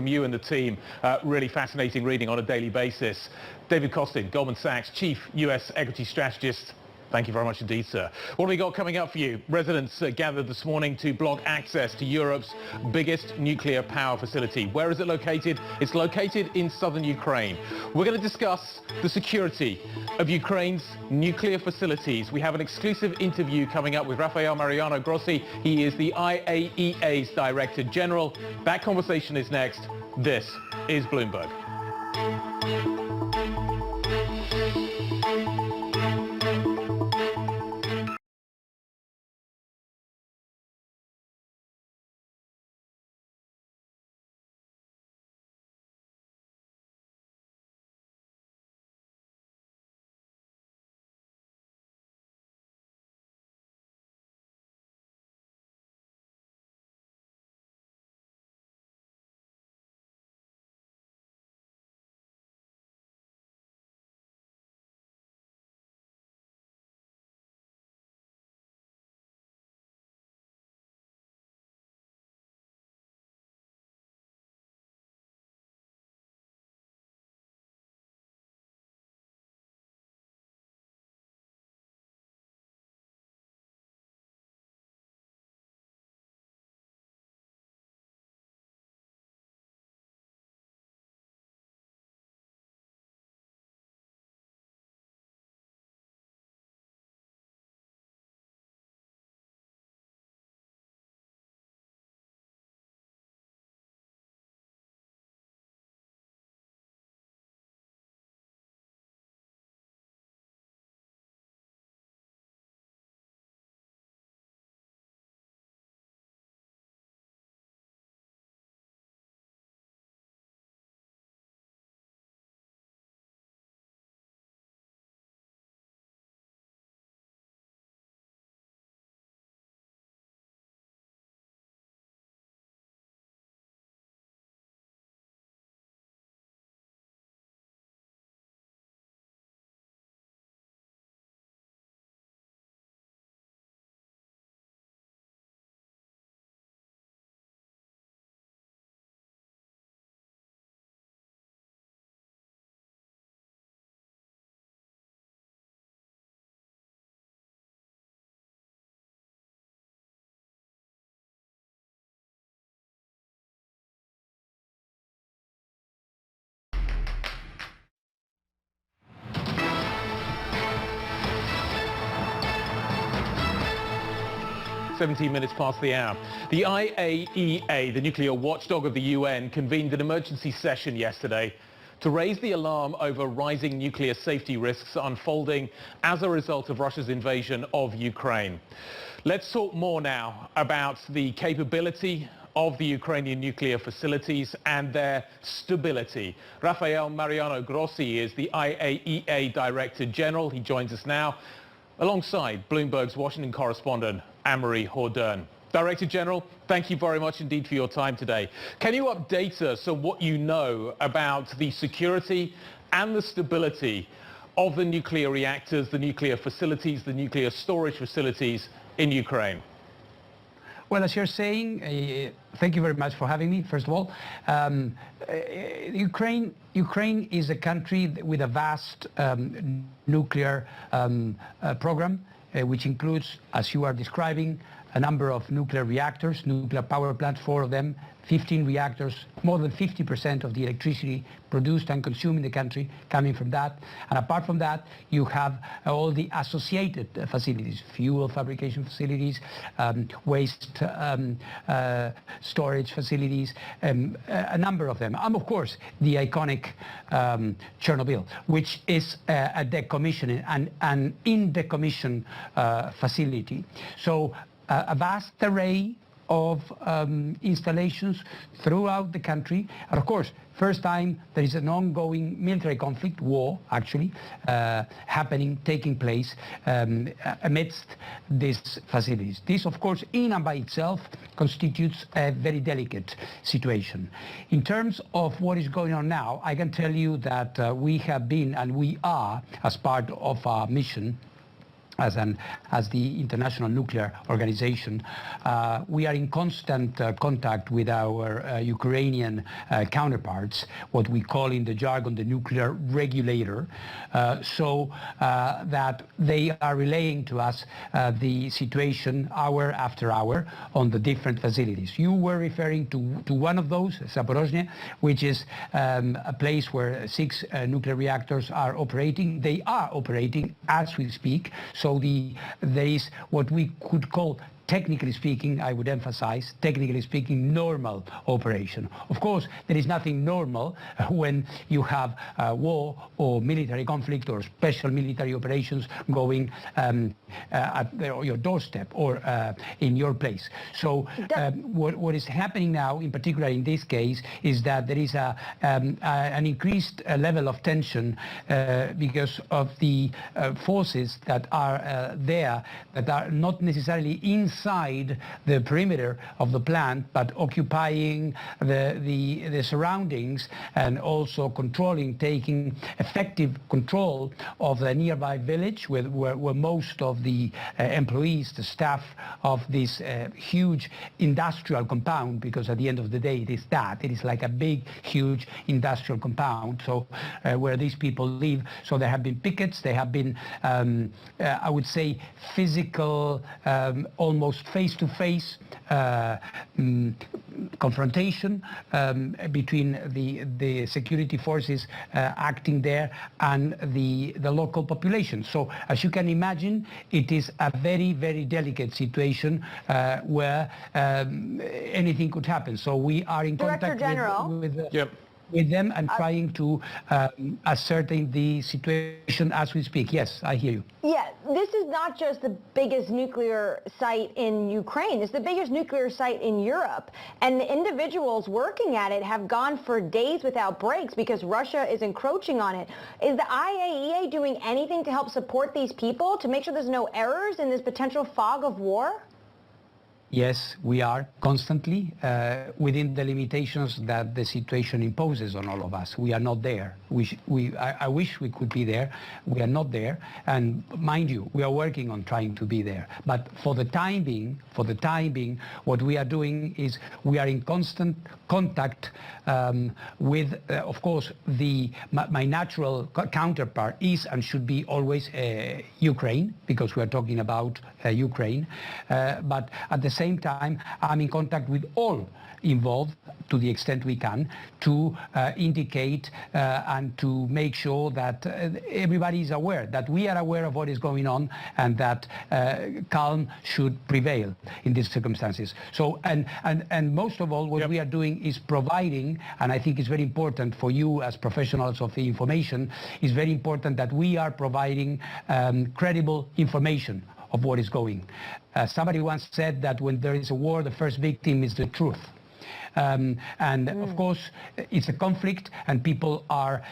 you and the team. Really fascinating reading on a daily basis. David Kostin, Goldman Sachs, Chief U.S. Equity Strategist. Thank you very much indeed, sir. What have we got coming up for you? Residents gathered this morning to block access to Europe's biggest nuclear power facility. Where is it located? It's located in southern Ukraine. We're going to discuss the security of Ukraine's nuclear facilities. We have an exclusive interview coming up with Rafael Mariano Grossi. He is the IAEA's Director General. That conversation is next. This is Bloomberg. 17 minutes past the hour. The IAEA, the nuclear watchdog of the UN, convened an emergency session yesterday to raise the alarm over rising nuclear safety risks unfolding as a result of Russia's invasion of Ukraine. Let's talk more now about the capability of the Ukrainian nuclear facilities and their stability. Rafael Mariano Grossi is the IAEA Director General. He joins us now alongside Bloomberg's Washington correspondent Anne-Marie Hordern. Director General, thank you very much indeed for your time today. Can you update us on what you know about the security and the stability of the nuclear reactors, the nuclear facilities, the nuclear storage facilities in Ukraine? Well, as you're saying, thank you very much for having me, first of all. Ukraine is a country with a vast nuclear program, which includes, as you are describing, a number of nuclear reactors, nuclear power plants, 4 of them, 15 reactors, more than 50% of the electricity produced and consumed in the country coming from that. And apart from that, you have all the associated facilities, fuel fabrication facilities, waste storage facilities, a number of them. And of course, the iconic Chernobyl, which is a decommissioning, an in-decommission facility. So a vast array of installations throughout the country. And of course, first time there is an ongoing military conflict, war actually, taking place amidst these facilities. This, of course, in and by itself constitutes a very delicate situation. In terms of what is going on now, I can tell you that we have been, and we are, as part of our mission, as the International Nuclear Organization, we are in constant contact with our Ukrainian counterparts, what we call in the jargon the nuclear regulator, so that they are relaying to us the situation hour after hour on the different facilities. You were referring to one of those, Zaporozhye, which is a place where 6 nuclear reactors are operating. They are operating as we speak. So there is what we could call, technically speaking, I would emphasize, technically speaking, normal operation. Of course, there is nothing normal when you have war or military conflict or special military operations going at your doorstep or in your place. So what is happening now, in particular in this case, is that there is an increased level of tension because of the forces that are there, that are not necessarily inside the perimeter of the plant, but occupying the surroundings and also taking effective control of the nearby village where most of the employees, the staff of this huge industrial compound, because at the end of the day it is like a big, huge industrial compound, so where these people live. So there have been pickets, there have been, I would say, physical, almost face-to-face confrontation between the security forces acting there and the local population. So as you can imagine, it is a very, very delicate situation where anything could happen. So we are in contact with them and trying to ascertain the situation as we speak. Yes, I hear you. Yeah, this is not just the biggest nuclear site in Ukraine. It's the biggest nuclear site in Europe. And the individuals working at it have gone for days without breaks because Russia is encroaching on it. Is the IAEA doing anything to help support these people to make sure there's no errors in this potential fog of war? Yes, we are constantly within the limitations that the situation imposes on all of us. We are not there. I wish we could be there. We are not there. And mind you, we are working on trying to be there. But for the time being, what we are doing is we are in constant contact with, of course, my natural counterpart is and should be always Ukraine, because we are talking about Ukraine. But at the same same time, I'm in contact with all involved to the extent we can to indicate and to make sure that everybody is aware, that we are aware of what is going on, and that calm should prevail in these circumstances. So, and most of all, what we are doing is providing, and I think it's very important for you as professionals of the information, it's very important that we are providing credible information of what is going. Somebody once said that when there is a war, the first victim is the truth. Of course, it's a conflict and people are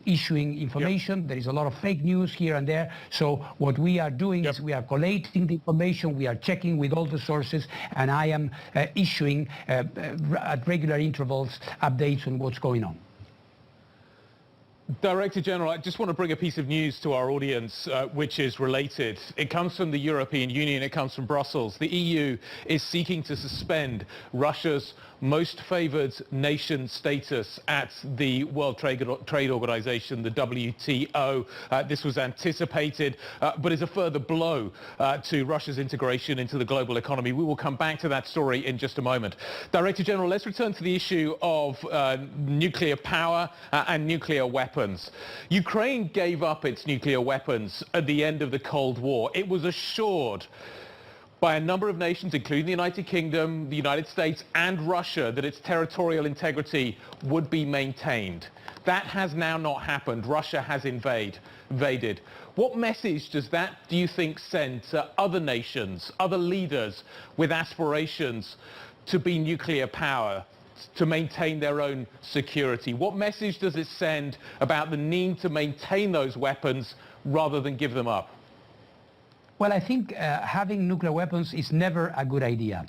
issuing information. There is a lot of fake news here and there. So what we are doing is we are collating the information, we are checking with all the sources, and I am issuing at regular intervals updates on what's going on. Director General, I just want to bring a piece of news to our audience which is related. It comes from the European Union, it comes from Brussels. The EU is seeking to suspend Russia's most favored nation status at the World Trade Organization, the WTO. This was anticipated, but is a further blow to Russia's integration into the global economy. We will come back to that story in just a moment. Director General, let's return to the issue of nuclear power and nuclear weapons. Ukraine gave up its nuclear weapons at the end of the Cold War. It was assured by a number of nations, including the United Kingdom, the United States, and Russia, that its territorial integrity would be maintained. That has now not happened. Russia has invaded. What message does that, do you think, send to other nations, other leaders with aspirations to be nuclear power, to maintain their own security? What message does it send about the need to maintain those weapons rather than give them up? Well, I think having nuclear weapons is never a good idea.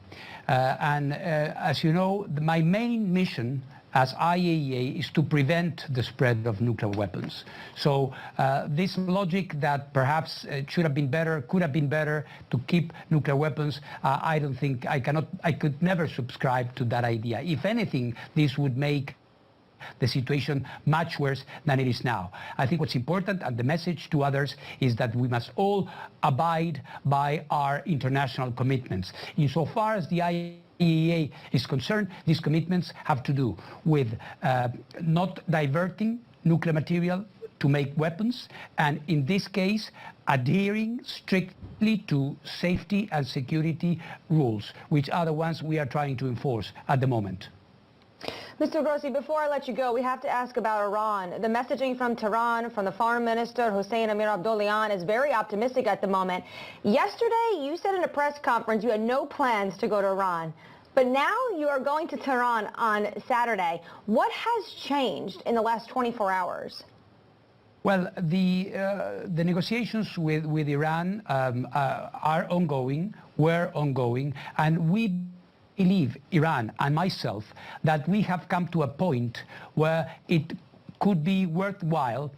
As you know, my main mission as IAEA is to prevent the spread of nuclear weapons. So this logic that perhaps should have been better, could have been better to keep nuclear weapons, I don't think, I could never subscribe to that idea. If anything, this would make the situation much worse than it is now. I think what's important, and the message to others, is that we must all abide by our international commitments. Insofar as the IAEA is concerned, these commitments have to do with not diverting nuclear material to make weapons, and in this case, adhering strictly to safety and security rules, which are the ones we are trying to enforce at the moment. Mr. Grossi, before I let you go, we have to ask about Iran. The messaging from Tehran, from the foreign minister, Hossein Amir Abdollahian, is very optimistic at the moment. Yesterday, you said in a press conference you had no plans to go to Iran. But now you are going to Tehran on Saturday. What has changed in the last 24 hours? Well, the negotiations with Iran are ongoing, were ongoing, and we believe, Iran and myself, that we have come to a point where it could be worthwhile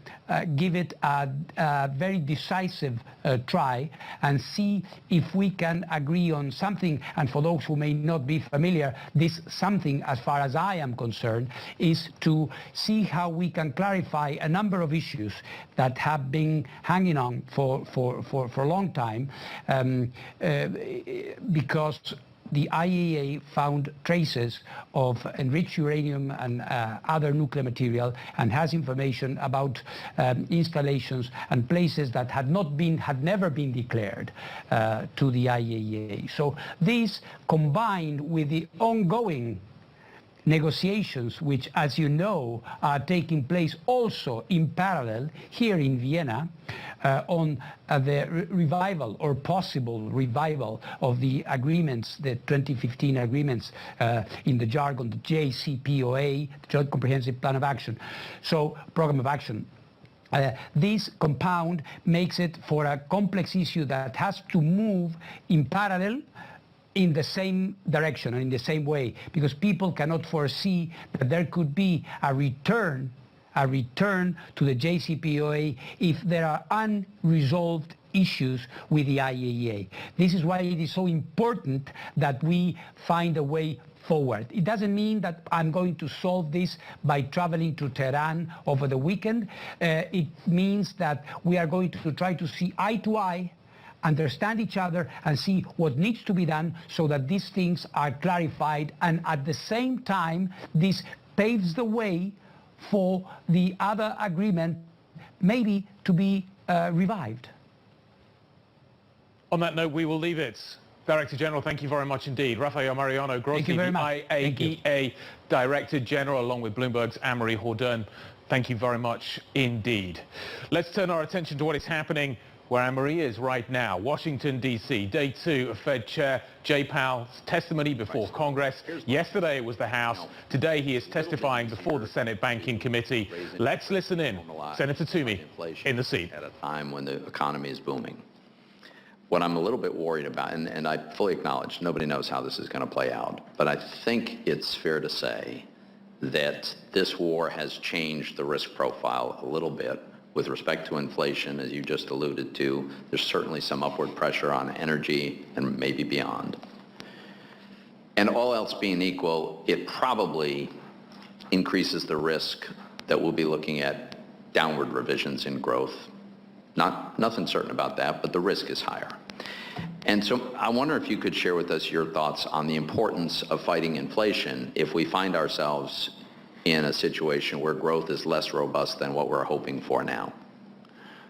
give it a very decisive try and see if we can agree on something. And for those who may not be familiar, this something, as far as I am concerned, is to see how we can clarify a number of issues that have been hanging on for a long time, because the IAEA found traces of enriched uranium and other nuclear material, and has information about installations and places that had never been declared to the IAEA. So these, combined with the ongoing negotiations, which, as you know, are taking place also in parallel here in Vienna, on the revival or possible revival of the agreements, the 2015 agreements, in the jargon, the JCPOA, the Joint Comprehensive Plan of Action, so Program of Action. This compound makes it for a complex issue that has to move in parallel in the same direction and in the same way, because people cannot foresee that there could be a return to the JCPOA if there are unresolved issues with the IAEA. This is why it is so important that we find a way forward. It doesn't mean that I'm going to solve this by traveling to Tehran over the weekend. It means that we are going to try to see eye to eye understand each other and see what needs to be done so that these things are clarified, and at the same time this paves the way for the other agreement maybe to be revived. On that note, we will leave it. Director General, thank you very much indeed. Rafael Mariano Grossi, Thank you very the much. IAEA Director General, along with Bloomberg's Anne-Marie Jourdain. Thank you very much indeed. Let's turn our attention to what is happening where Anne-Marie is right now. Washington, D.C., day 2 of Fed Chair Jay Powell's testimony before Congress. Yesterday it was the House. Today he is testifying before the Senate Banking Committee. Let's listen in. Senator Toomey in the seat. At a time when the economy is booming. What I'm a little bit worried about, and I fully acknowledge nobody knows how this is going to play out, but I think it's fair to say that this war has changed the risk profile a little bit with respect to inflation, as you just alluded to. There's certainly some upward pressure on energy and maybe beyond. And all else being equal, it probably increases the risk that we'll be looking at downward revisions in growth. Nothing certain about that, but the risk is higher. And so I wonder if you could share with us your thoughts on the importance of fighting inflation if we find ourselves in a situation where growth is less robust than what we're hoping for now.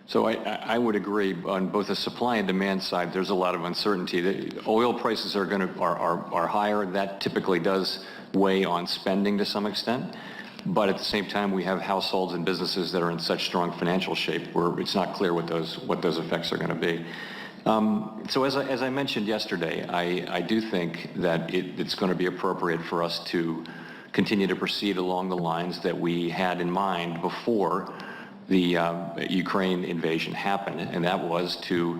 So I would agree on both the supply and demand side. There's a lot of uncertainty. The oil prices are higher. That typically does weigh on spending to some extent. But at the same time, we have households and businesses that are in such strong financial shape where it's not clear what those effects are going to be. So as I mentioned yesterday, I do think that it's going to be appropriate for us to continue to proceed along the lines that we had in mind before the Ukraine invasion happened, and that was to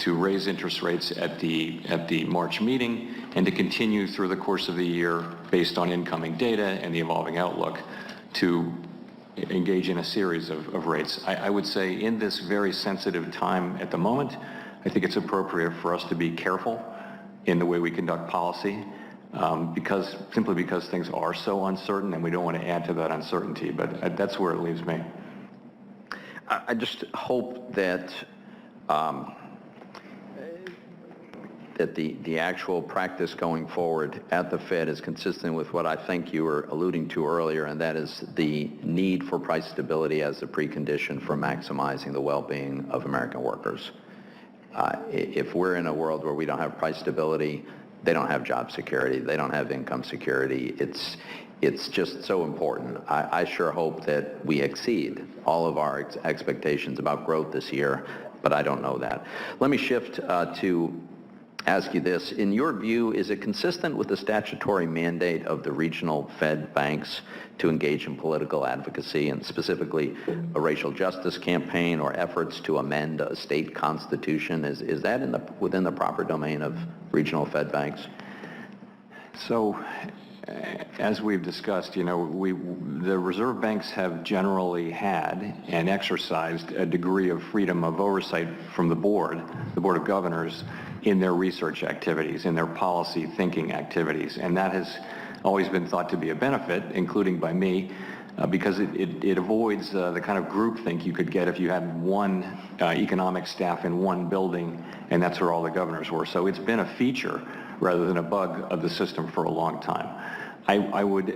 raise interest rates at the March meeting and to continue through the course of the year based on incoming data and the evolving outlook to engage in a series of rates. I would say in this very sensitive time at the moment, I think it's appropriate for us to be careful in the way we conduct policy simply because things are so uncertain and we don't want to add to that uncertainty, but that's where it leaves me. I just hope that that the actual practice going forward at the Fed is consistent with what I think you were alluding to earlier, and that is the need for price stability as a precondition for maximizing the well-being of American workers. If we're in a world where we don't have price stability, they don't have job security, they don't have income security. It's just so important. I sure hope that we exceed all of our expectations about growth this year, but I don't know that. Let me shift to ask you this. In your view, is it consistent with the statutory mandate of the regional Fed banks to engage in political advocacy, and specifically a racial justice campaign or efforts to amend a state constitution? Is that within the proper domain of regional Fed banks? So, as we've discussed, the reserve banks have generally had and exercised a degree of freedom of oversight from the Board of Governors, in their research activities, in their policy thinking activities. And that has always been thought to be a benefit, including by me, because it avoids the kind of groupthink you could get if you had one economic staff in one building and that's where all the governors were. So it's been a feature rather than a bug of the system for a long time. I would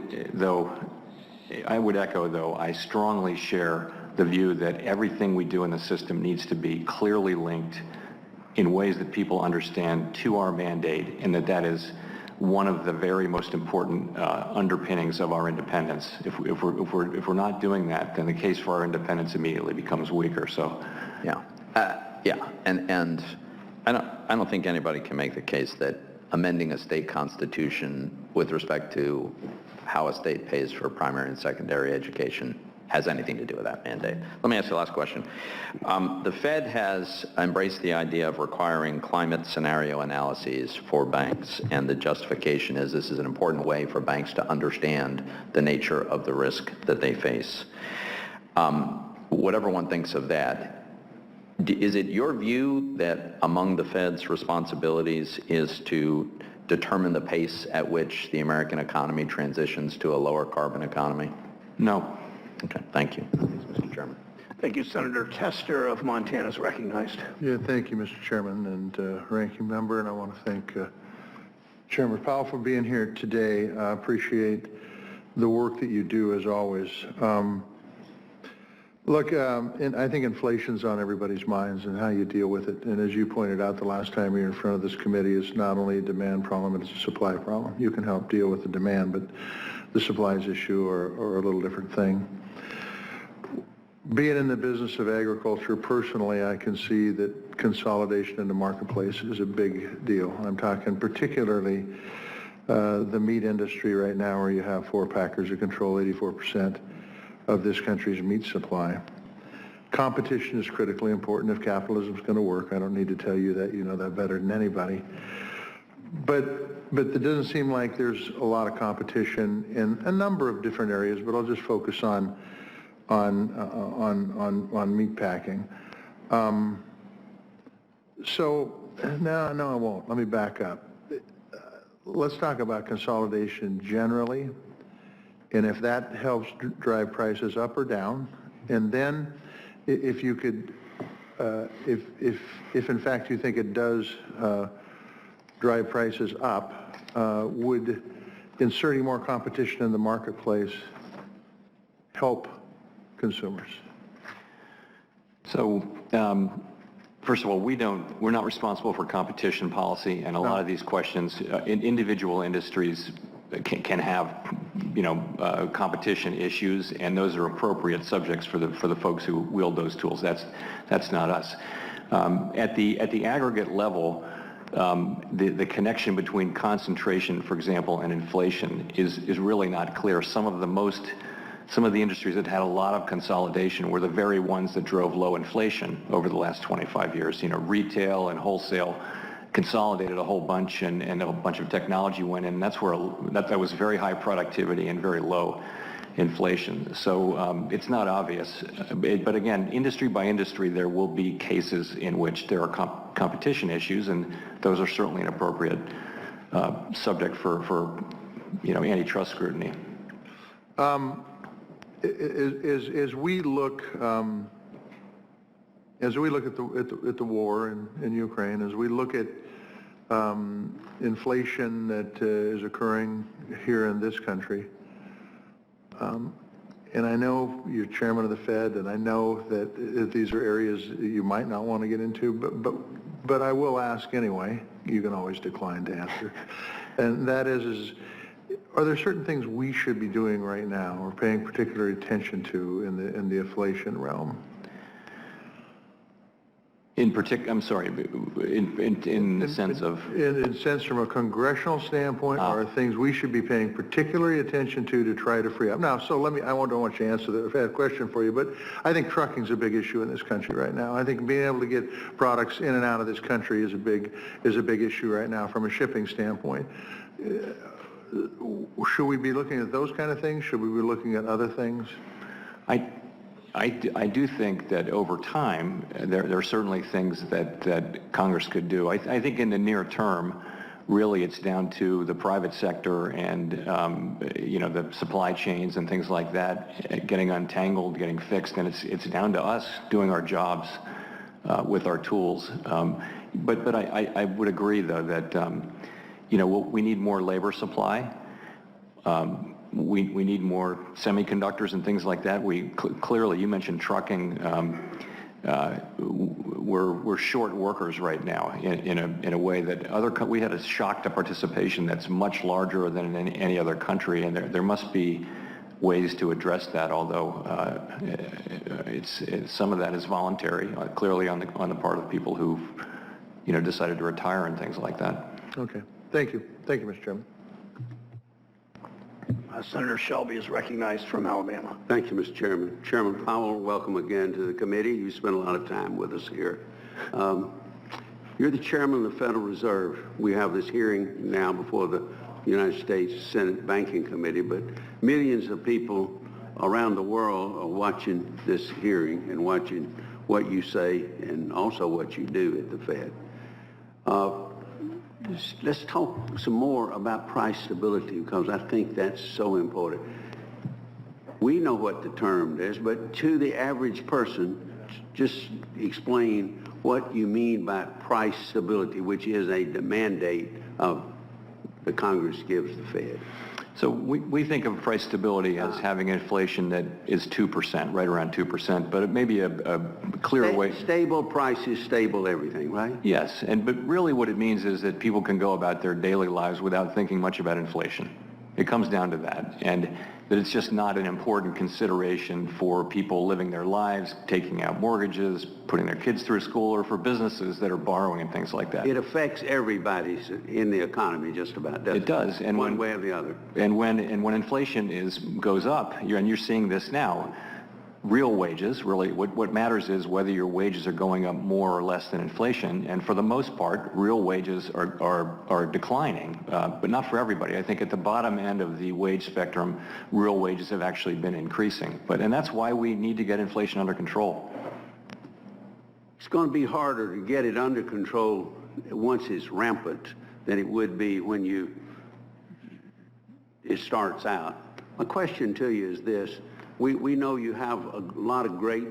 echo, though, I strongly share the view that everything we do in the system needs to be clearly linked in ways that people understand to our mandate, and that is one of the very most important underpinnings of our independence. If we're not doing that, then the case for our independence immediately becomes weaker. So, yeah, and I don't think anybody can make the case that amending a state constitution with respect to how a state pays for primary and secondary education has anything to do with that mandate. Let me ask you the last question. The Fed has embraced the idea of requiring climate scenario analyses for banks, and the justification is this is an important way for banks to understand the nature of the risk that they face. Whatever one thinks of that, is it your view that among the Fed's responsibilities is to determine the pace at which the American economy transitions to a lower carbon economy? No. Okay, thank you, Mr. Chairman. Thank you. Senator Tester of Montana is recognized. Yeah, thank you, Mr. Chairman and Ranking Member, and I want to thank Chairman Powell for being here today. I appreciate the work that you do, as always. Look, and I think inflation's on everybody's minds and how you deal with it. And as you pointed out the last time you were in front of this committee, it's not only a demand problem, it's a supply problem. You can help deal with the demand, but the supplies issue are a little different thing. Being in the business of agriculture, personally, I can see that consolidation in the marketplace is a big deal. I'm talking particularly the meat industry right now, where you have 4 packers that control 84% of this country's meat supply. Competition is critically important if capitalism is going to work. I don't need to tell you that. You know that better than anybody. But it doesn't seem like there's a lot of competition in a number of different areas, but I'll just focus on meat packing. So no, I won't. Let me back up. Let's talk about consolidation generally, and if that helps drive prices up or down. And then if you could, if in fact you think it does drive prices up, would inserting more competition in the marketplace help consumers? So, first of all, we're not responsible for competition policy, and a lot of these questions in individual industries can have, competition issues, and those are appropriate subjects for the folks who wield those tools. That's not us. At the aggregate level, the connection between concentration, for example, and inflation is really not clear. Some of the industries that had a lot of consolidation were the very ones that drove low inflation over the last 25 years. Retail and wholesale consolidated a whole bunch, and a bunch of technology went in. That's where that was very high productivity and very low inflation. So it's not obvious. But again, industry by industry, there will be cases in which there are competition issues, and those are certainly an appropriate subject for antitrust scrutiny. As we look at the war in Ukraine, as we look at inflation that is occurring here in this country, and I know you're chairman of the Fed, and I know that these are areas you might not want to get into, but I will ask anyway. You can always decline to answer, and that is are there certain things we should be doing right now or paying particular attention to in the inflation realm? In particular, I'm sorry, in the sense of? In sense from a congressional standpoint, are things we should be paying particularly attention to try to free up? Now, so I don't want you to answer that question for you, but I think trucking's a big issue in this country right now. I think being able to get products in and out of this country is a big issue right now from a shipping standpoint. Should we be looking at those kind of things? Should we be looking at other things? I do think that over time, there are certainly things that Congress could do. I think in the near term, really it's down to the private sector and, the supply chains and things like that, getting untangled, getting fixed, and it's down to us doing our jobs with our tools. But I would agree, though, that, we need more labor supply. We need more semiconductors and things like that. Clearly, you mentioned trucking. We're short workers right now in a way that we had a shock to participation that's much larger than in any other country, and there must be ways to address that. Although some of that is voluntary, clearly on the part of people who've decided to retire and things like that. Okay. Thank you, Mr. Chairman. Senator Shelby is recognized from Alabama. Thank you, Mr. Chairman. Chairman Powell, welcome again to the committee. You spent a lot of time with us here. You're the chairman of the Federal Reserve. We have this hearing now before the United States Senate Banking Committee, but millions of people around the world are watching this hearing and watching what you say and also what you do at the Fed. Let's talk some more about price stability, because I think that's so important. We know what the term is, but to the average person, just explain what you mean by price stability, which is a mandate of the Congress gives the Fed. So we think of price stability as having inflation that is 2%, right around 2%, but it may be a clearer way. Stable prices, stable everything, right? Yes, but really what it means is that people can go about their daily lives without thinking much about inflation. It comes down to that, and that it's just not an important consideration for people living their lives, taking out mortgages, putting their kids through school, or for businesses that are borrowing and things like that. It affects everybody in the economy just about, doesn't it? It does, and one way or the other. And when inflation goes up, and you're seeing this now, real wages, really, what matters is whether your wages are going up more or less than inflation, and for the most part, real wages are declining, but not for everybody. I think at the bottom end of the wage spectrum, real wages have actually been increasing, and that's why we need to get inflation under control. It's going to be harder to get it under control once it's rampant than it would be when it starts out. My question to you is this. We know you have a lot of great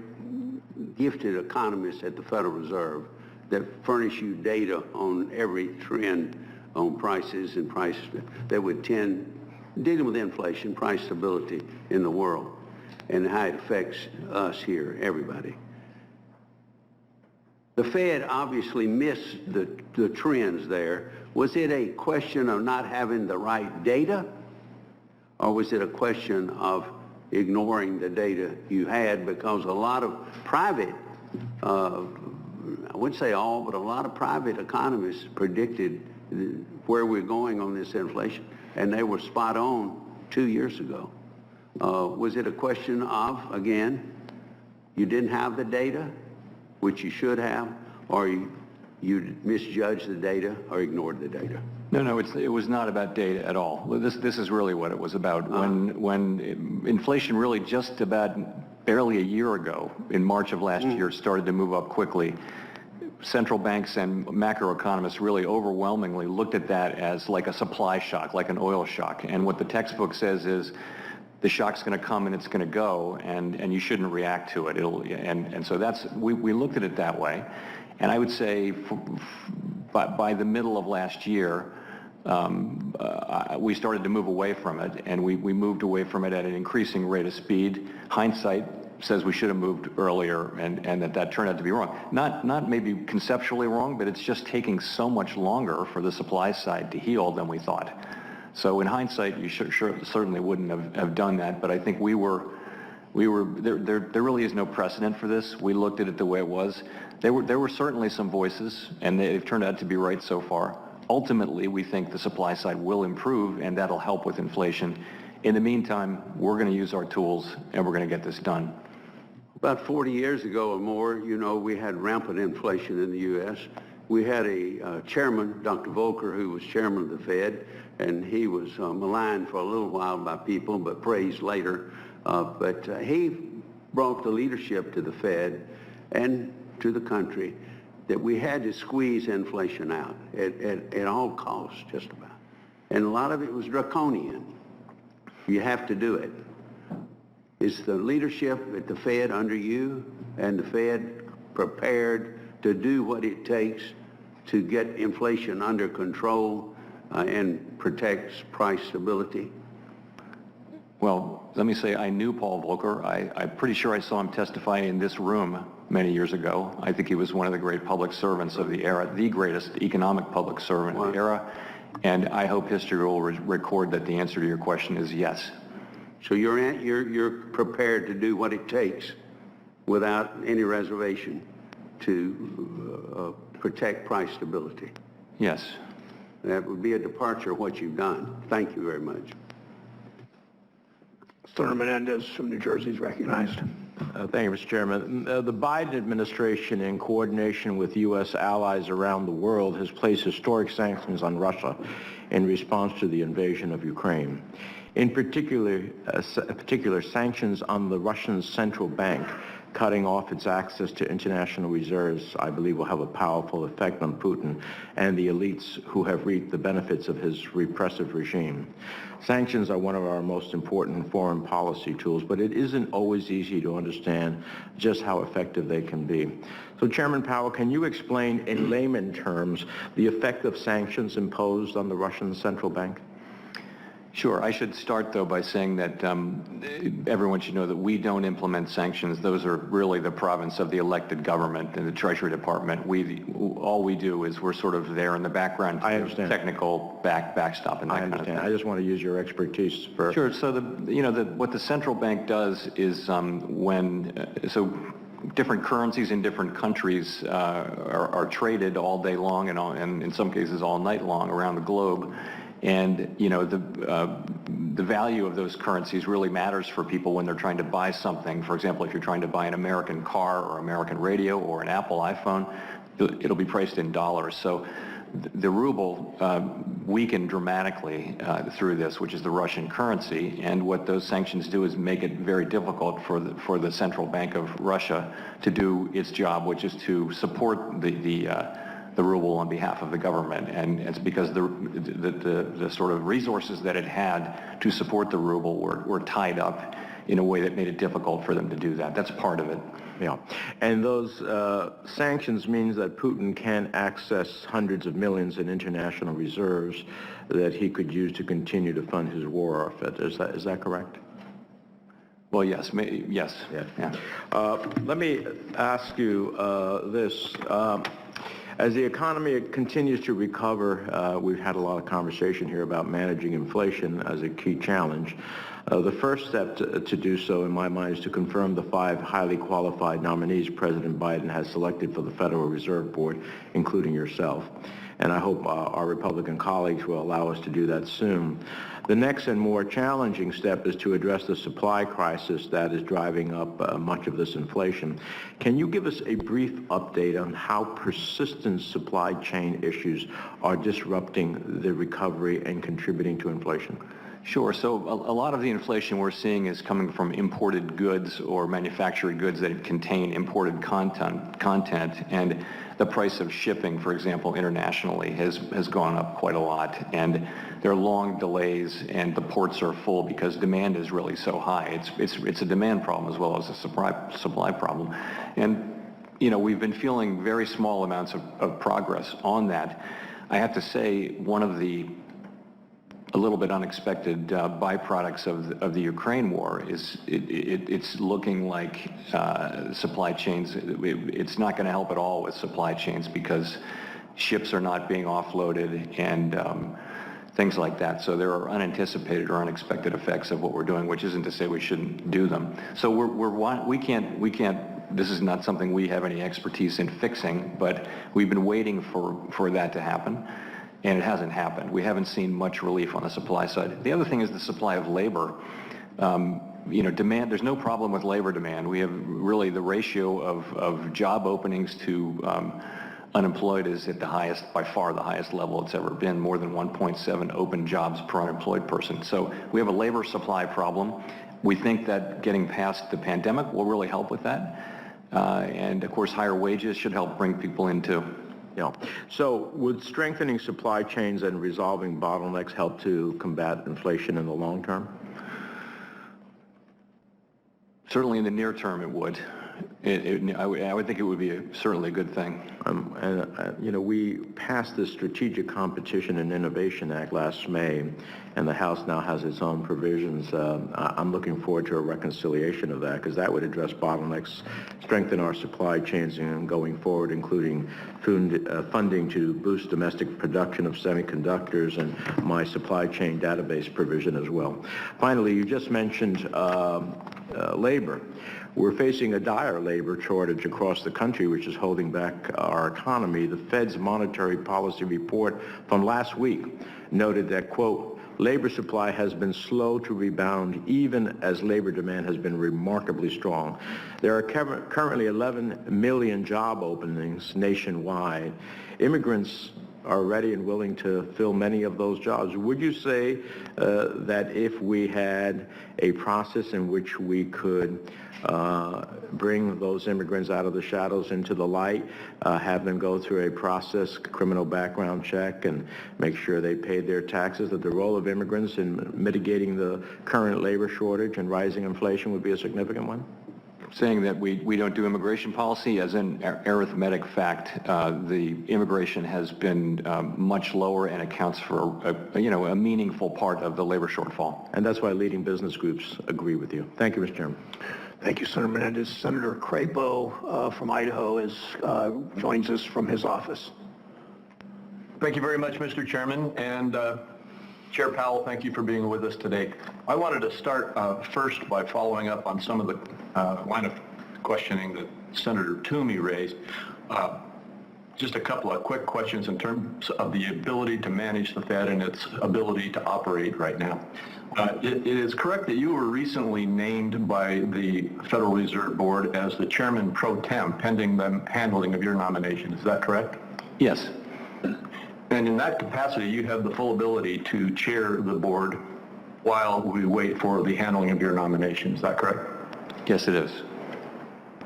gifted economists at the Federal Reserve that furnish you data on every trend on prices and price that would tend, dealing with inflation, price stability in the world, and how it affects us here, everybody. The Fed obviously missed the trends there. Was it a question of not having the right data, or was it a question of ignoring the data you had? Because a lot of private, I wouldn't say all, but a lot of private economists predicted where we're going on this inflation, and they were spot on 2 years ago. Was it a question of, again, you didn't have the data, which you should have, or you misjudged the data or ignored the data? No, it was not about data at all. This is really what it was about. When inflation really just about barely a year ago, in March of last year, started to move up quickly, central banks and macroeconomists really overwhelmingly looked at that as like a supply shock, like an oil shock. And what the textbook says is the shock's going to come and it's going to go, and you shouldn't react to it. And so we looked at it that way. And I would say by the middle of last year, we started to move away from it, and we moved away from it at an increasing rate of speed. Hindsight says we should have moved earlier, and that turned out to be wrong. Not maybe conceptually wrong, but it's just taking so much longer for the supply side to heal than we thought. So in hindsight, you certainly wouldn't have done that, but I think there really is no precedent for this. We looked at it the way it was. There were certainly some voices, and they've turned out to be right so far. Ultimately, we think the supply side will improve, and that'll help with inflation. In the meantime, we're going to use our tools, and we're going to get this done. About 40 years ago or more, we had rampant inflation in the U.S. We had a chairman, Dr. Volcker, who was chairman of the Fed, and he was maligned for a little while by people, but praised later. But he brought the leadership to the Fed and to the country that we had to squeeze inflation out at all costs, just about. And a lot of it was draconian. You have to do it. Is the leadership at the Fed under you and the Fed prepared to do what it takes to get inflation under control and protect price stability? Well, let me say I knew Paul Volcker. I'm pretty sure I saw him testify in this room many years ago. I think he was one of the great public servants of the era, the greatest economic public servant of the era. And I hope history will record that the answer to your question is yes. So you're prepared to do what it takes without any reservation to protect price stability? Yes. That would be a departure of what you've done. Thank you very much. Senator Menendez from New Jersey is recognized. Thank you, Mr. Chairman. The Biden administration, in coordination with U.S. allies around the world, has placed historic sanctions on Russia in response to the invasion of Ukraine. In particular, sanctions on the Russian central bank cutting off its access to international reserves, I believe, will have a powerful effect on Putin and the elites who have reaped the benefits of his repressive regime. Sanctions are one of our most important foreign policy tools, but it isn't always easy to understand just how effective they can be. So, Chairman Powell, can you explain in layman terms the effect of sanctions imposed on the Russian central bank? Sure. I should start, though, by saying that everyone should know that we don't implement sanctions. Those are really the province of the elected government and the Treasury Department. All we do is we're sort of there in the background. I understand. Technical backstop and that kind of thing. I just want to use your expertise for... Sure. So what the central bank does is different currencies in different countries are traded all day long and in some cases all night long around the globe. And the value of those currencies really matters for people when they're trying to buy something. For example, if you're trying to buy an American car or American radio or an Apple iPhone, it'll be priced in dollars. So the ruble weakened dramatically through this, which is the Russian currency. And what those sanctions do is make it very difficult for the Central Bank of Russia to do its job, which is to support the ruble on behalf of the government, and it's because the sort of resources that it had to support the ruble were tied up in a way that made it difficult for them to do that. That's part of it. Yeah, and those sanctions means that Putin can access hundreds of millions in international reserves that he could use to continue to fund his war effort. Is that correct? Well, yes. Yes. Yeah. Let me ask you this. As the economy continues to recover, we've had a lot of conversation here about managing inflation as a key challenge. The first step to do so, in my mind, is to confirm the 5 highly qualified nominees President Biden has selected for the Federal Reserve Board, including yourself. And I hope our Republican colleagues will allow us to do that soon. The next and more challenging step is to address the supply crisis that is driving up much of this inflation. Can you give us a brief update on how persistent supply chain issues are disrupting the recovery and contributing to inflation? Sure. So a lot of the inflation we're seeing is coming from imported goods or manufactured goods that contain imported content, and the price of shipping, for example, internationally has gone up quite a lot, and there are long delays, and the ports are full because demand is really so high. It's a demand problem as well as a supply problem, and we've been feeling very small amounts of progress on that. I have to say, one of the a little bit unexpected byproducts of the Ukraine war is it's looking like supply chains, it's not going to help at all with supply chains because ships are not being offloaded and things like that. So there are unanticipated or unexpected effects of what we're doing, which isn't to say we shouldn't do them. So we can't, this is not something we have any expertise in fixing, but we've been waiting for that to happen. And it hasn't happened. We haven't seen much relief on the supply side. The other thing is the supply of labor. Demand, there's no problem with labor demand. We have really the ratio of job openings to unemployed is at the highest, by far the highest level it's ever been, more than 1.7 open jobs per unemployed person. So we have a labor supply problem. We think that getting past the pandemic will really help with that. And of course, higher wages should help bring people in too. Yeah. So would strengthening supply chains and resolving bottlenecks help to combat inflation in the long term? Certainly in the near term it would. I would think it would be certainly a good thing. We passed the Strategic Competition and Innovation Act last May, and the House now has its own provisions. I'm looking forward to a reconciliation of that because that would address bottlenecks, strengthen our supply chains, and going forward, including funding to boost domestic production of semiconductors and my supply chain database provision as well. Finally, you just mentioned labor. We're facing a dire labor shortage across the country, which is holding back our economy. The Fed's monetary policy report from last week noted that, quote, labor supply has been slow to rebound even as labor demand has been remarkably strong. There are currently 11 million job openings nationwide. Immigrants are ready and willing to fill many of those jobs. Would you say that if we had a process in which we could bring those immigrants out of the shadows into the light, have them go through a process, criminal background check, and make sure they paid their taxes, that the role of immigrants in mitigating the current labor shortage and rising inflation would be a significant one? Saying that we don't do immigration policy, as an arithmetic fact, the immigration has been much lower and accounts for a meaningful part of the labor shortfall. And that's why leading business groups agree with you. Thank you, Mr. Chairman. Thank you, Senator Menendez. Senator Crapo from Idaho joins us from his office. Thank you very much, Mr. Chairman. And Chair Powell, thank you for being with us today. I wanted to start first by following up on some of the line of questioning that Senator Toomey raised. Just a couple of quick questions in terms of the ability to manage the Fed and its ability to operate right now. It is correct that you were recently named by the Federal Reserve Board as the Chairman pro tem pending the handling of your nomination. Is that correct? Yes. And in that capacity, you have the full ability to chair the board while we wait for the handling of your nomination. Is that correct? Yes, it is.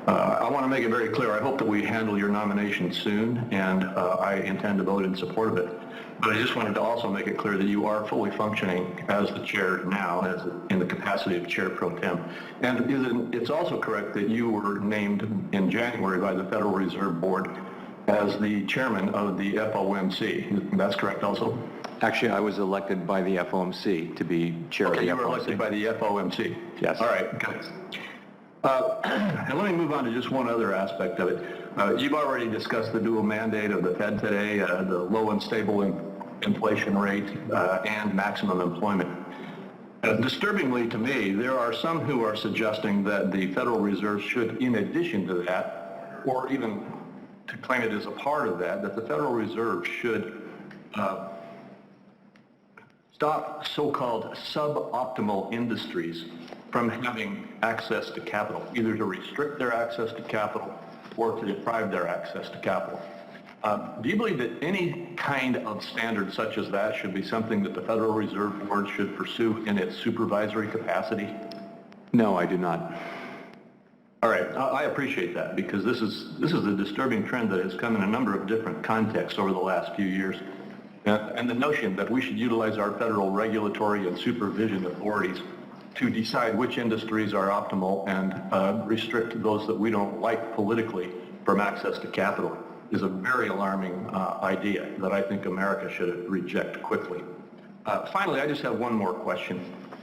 I want to make it very clear. I hope that we handle your nomination soon, and I intend to vote in support of it. But I just wanted to also make it clear that you are fully functioning as the chair now, in the capacity of chair pro tem. And it's also correct that you were named in January by the Federal Reserve Board as the chairman of the FOMC. That's correct also? Actually, I was elected by the FOMC to be chair of the FOMC. You were elected by the FOMC? Yes. All right, good. And let me move on to just one other aspect of it. You've already discussed the dual mandate of the Fed today, the low and stable inflation rate and maximum employment. Disturbingly to me, there are some who are suggesting that the Federal Reserve should, in addition to that, or even to claim it as a part of that, that the Federal Reserve should stop so-called suboptimal industries from having access to capital, either to restrict their access to capital or to deprive their access to capital. Do you believe that any kind of standard such as that should be something that the Federal Reserve Board should pursue in its supervisory capacity? No, I do not. All right, I appreciate that, because this is a disturbing trend that has come in a number of different contexts over the last few years. And the notion that we should utilize our federal regulatory and supervision authorities to decide which industries are optimal and restrict those that we don't like politically from access to capital is a very alarming idea that I think America should reject quickly. Finally, I just have one more question.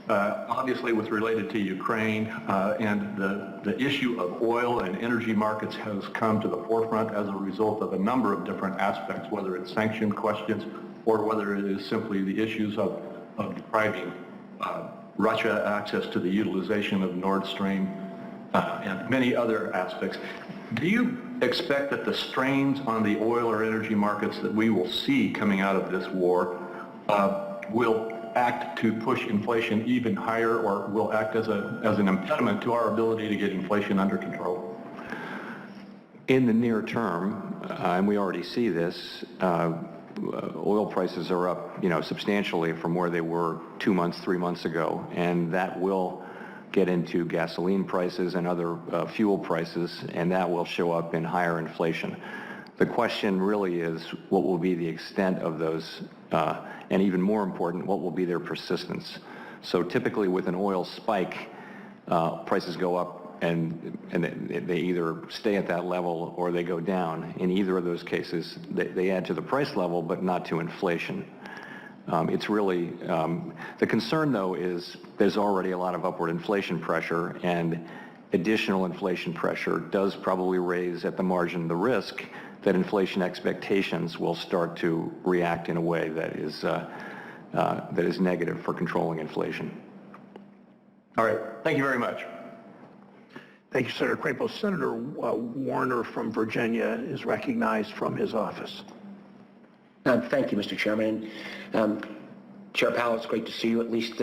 Obviously, related to Ukraine and the issue of oil and energy markets has come to the forefront as a result of a number of different aspects, whether it's sanction questions or whether it is simply the issues of depriving Russia access to the utilization of Nord Stream and many other aspects. Do you expect that the strains on the oil or energy markets that we will see coming out of this war will act to push inflation even higher, or will act as an impediment to our ability to get inflation under control? In the near term, and we already see this, oil prices are up, substantially from where they were 2 months, 3 months ago, and that will get into gasoline prices and other fuel prices, and that will show up in higher inflation. The question really is, what will be the extent of those, and even more important, what will be their persistence? So typically with an oil spike, prices go up and they either stay at that level or they go down. In either of those cases, they add to the price level, but not to inflation. It's really, the concern though is there's already a lot of upward inflation pressure, and additional inflation pressure does probably raise at the margin the risk that inflation expectations will start to react in a way that is negative for controlling inflation. All right, thank you very much. Thank you, Senator Crapo. Senator Warner from Virginia is recognized from his office. Thank you, Mr. Chairman. Chair Powell, it's great to see you, at least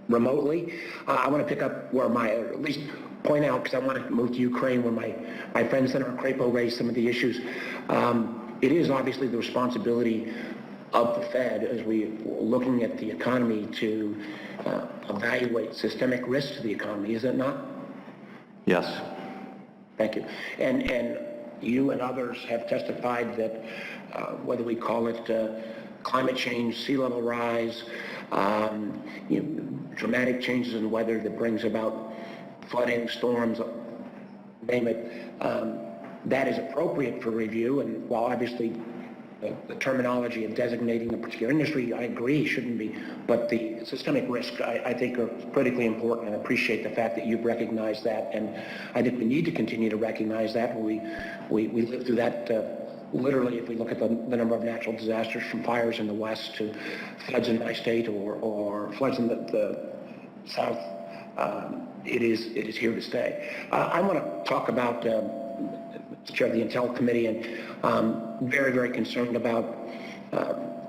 remotely. I want to pick up where at least point out, because I want to move to Ukraine, where my friend Senator Crapo raised some of the issues. It is obviously the responsibility of the Fed, as we're looking at the economy, to evaluate systemic risks to the economy, is it not? Yes. Thank you. And you and others have testified that whether we call it climate change, sea level rise, dramatic changes in weather that brings about flooding, storms, name it, that is appropriate for review. And while obviously the terminology of designating a particular industry, I agree, shouldn't be, but the systemic risks, I think, are critically important, and I appreciate the fact that you've recognized that, and I think we need to continue to recognize that. We live through that literally, if we look at the number of natural disasters, from fires in the west to floods in my state or floods in the south. It is here to stay. I want to talk about Chair of the Intel Committee, and very, very concerned about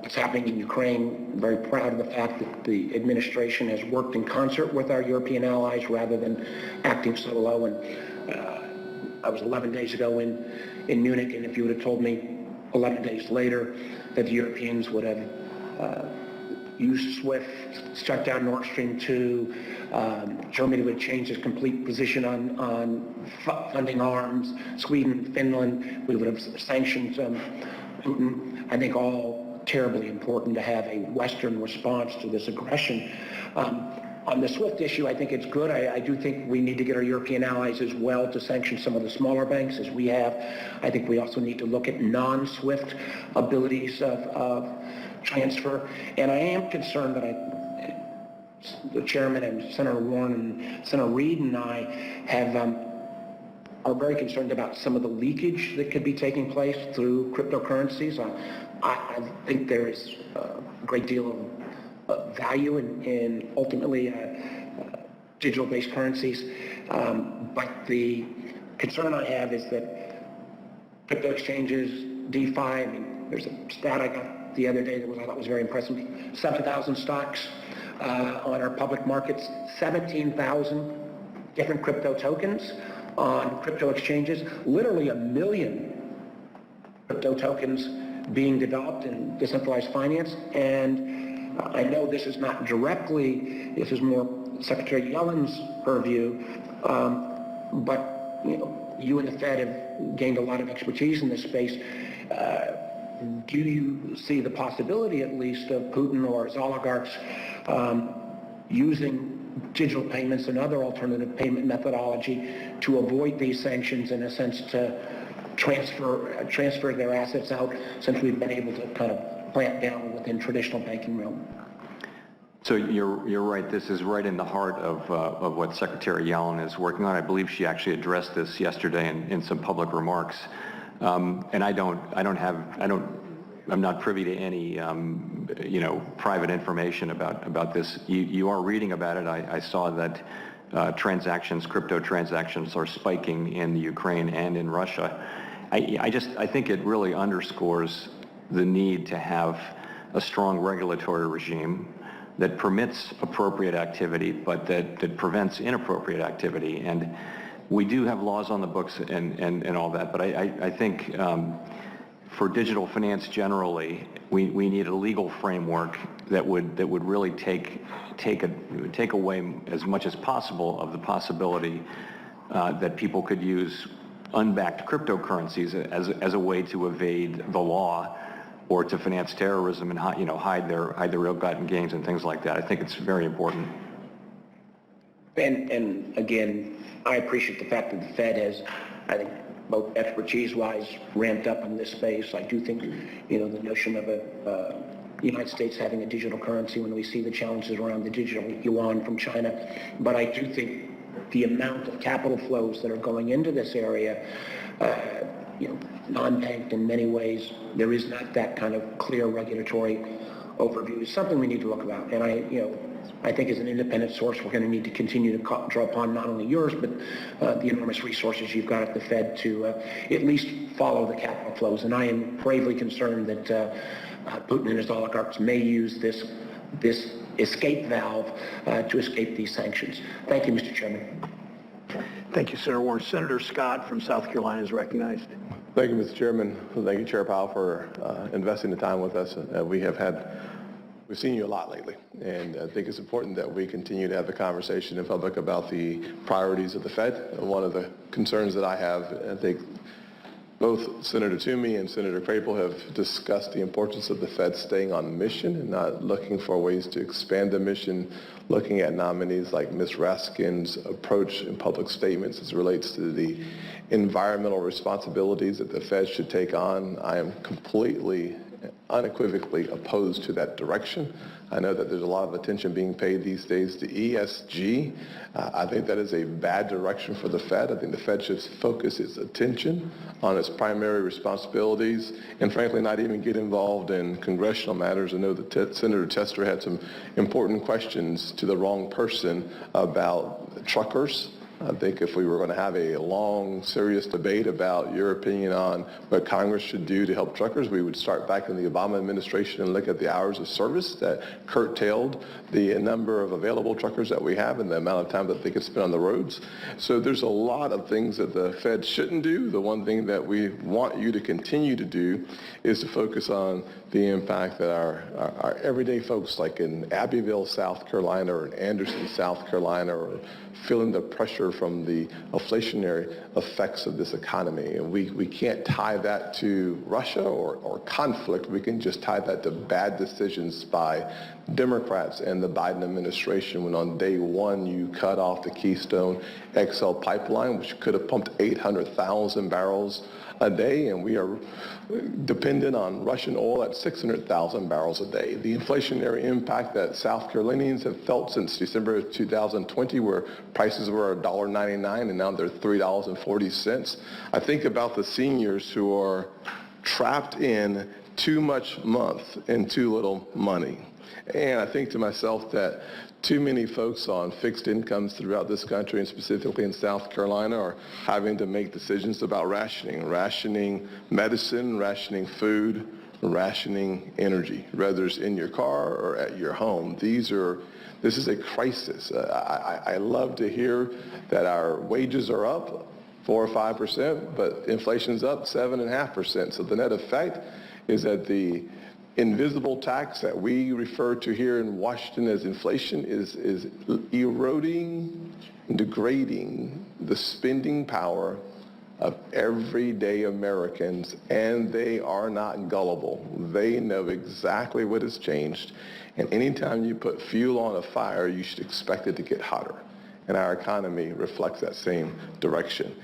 what's happening in Ukraine. Very proud of the fact that the administration has worked in concert with our European allies rather than acting solo. And I was 11 days ago in Munich, and if you would have told me 11 days later that the Europeans would have used SWIFT, shut down Nord Stream 2, Germany would change its complete position on funding arms, Sweden, Finland, we would have sanctioned Putin. I think all terribly important to have a Western response to this aggression. On the SWIFT issue, I think it's good. I do think we need to get our European allies as well to sanction some of the smaller banks as we have. I think we also need to look at non-SWIFT abilities of transfer. And I am concerned that the chairman and Senator Warren and Senator Reid and I are very concerned about some of the leakage that could be taking place through cryptocurrencies. I think there is a great deal of value in ultimately digital-based currencies, but the concern I have is that crypto exchanges, DeFi, I mean, there's a stat I got the other day that I thought was very impressive, 7,000 stocks on our public markets, 17,000 different crypto tokens on crypto exchanges, literally 1 million crypto tokens being developed in decentralized finance. And I know this is not directly, this is more Secretary Yellen's purview, but you and the Fed have gained a lot of expertise in this space. Do you see the possibility, at least, of Putin or his oligarchs using digital payments and other alternative payment methodology to avoid these sanctions, in a sense, to transfer their assets out, since we've been able to kind of clamp down within traditional banking realm? So you're right. This is right in the heart of what Secretary Yellen is working on. I believe she actually addressed this yesterday in some public remarks. And I'm not privy to any, private information about this. You are reading about it. I saw that crypto transactions are spiking in the Ukraine and in Russia. I think it really underscores the need to have a strong regulatory regime that permits appropriate activity, but that prevents inappropriate activity. And we do have laws on the books and all that, but I think for digital finance generally, we need a legal framework that would really take away as much as possible of the possibility that people could use unbacked cryptocurrencies as a way to evade the law or to finance terrorism and hide their ill-gotten gains and things like that. I think it's very important. And again, I appreciate the fact that the Fed has, I think, both expertise-wise, ramped up in this space. I do think, the notion of the United States having a digital currency, when we see the challenges around the digital yuan from China, but I do think the amount of capital flows that are going into this area, non-banked in many ways, there is not that kind of clear regulatory overview. It's something we need to look about. And I think as an independent source, we're going to need to continue to draw upon not only yours, but the enormous resources you've got at the Fed to at least follow the capital flows. And I am gravely concerned that Putin and his oligarchs may use this escape valve to escape these sanctions. Thank you, Mr. Chairman. Thank you, Senator Warren. Senator Scott from South Carolina is recognized. Thank you, Mr. Chairman. Thank you, Chair Powell, for investing the time with us. We've seen you a lot lately, and I think it's important that we continue to have the conversation in public about the priorities of the Fed. One of the concerns that I have, I think both Senator Toomey and Senator Crapel have discussed the importance of the Fed staying on mission and not looking for ways to expand the mission, looking at nominees like Ms. Raskin's approach in public statements as it relates to the environmental responsibilities that the Fed should take on. I am completely, unequivocally opposed to that direction. I know that there's a lot of attention being paid these days to ESG. I think that is a bad direction for the Fed. I think the Fed should focus its attention on its primary responsibilities and frankly not even get involved in congressional matters. I know that Senator Tester had some important questions to the wrong person about truckers. I think if we were going to have a long, serious debate about your opinion on what Congress should do to help truckers, we would start back in the Obama administration and look at the hours of service that curtailed the number of available truckers that we have and the amount of time that they could spend on the roads. So there's a lot of things that the Fed shouldn't do. The one thing that we want you to continue to do is to focus on the impact that our everyday folks like in Abbeville, South Carolina, or in Anderson, South Carolina, or feeling the pressure from the inflationary effects of this economy. And we can't tie that to Russia or conflict. We can just tie that to bad decisions by Democrats and the Biden administration when on day one you cut off the Keystone XL pipeline, which could have pumped 800,000 barrels a day, and we are dependent on Russian oil at 600,000 barrels a day. The inflationary impact that South Carolinians have felt since December of 2020, where prices were $1.99 and now they're $3.40. I think about the seniors who are trapped in too much month and too little money. And I think to myself that too many folks on fixed incomes throughout this country, and specifically in South Carolina, are having to make decisions about rationing medicine, rationing food, rationing energy, whether it's in your car or at your home. This is a crisis. I love to hear that our wages are up 4 or 5%, but inflation's up 7.5%. So the net effect is that the invisible tax that we refer to here in Washington as inflation is eroding, degrading the spending power of everyday Americans, and they are not gullible. They know exactly what has changed, and anytime you put fuel on a fire, you should expect it to get hotter. And our economy reflects that same direction.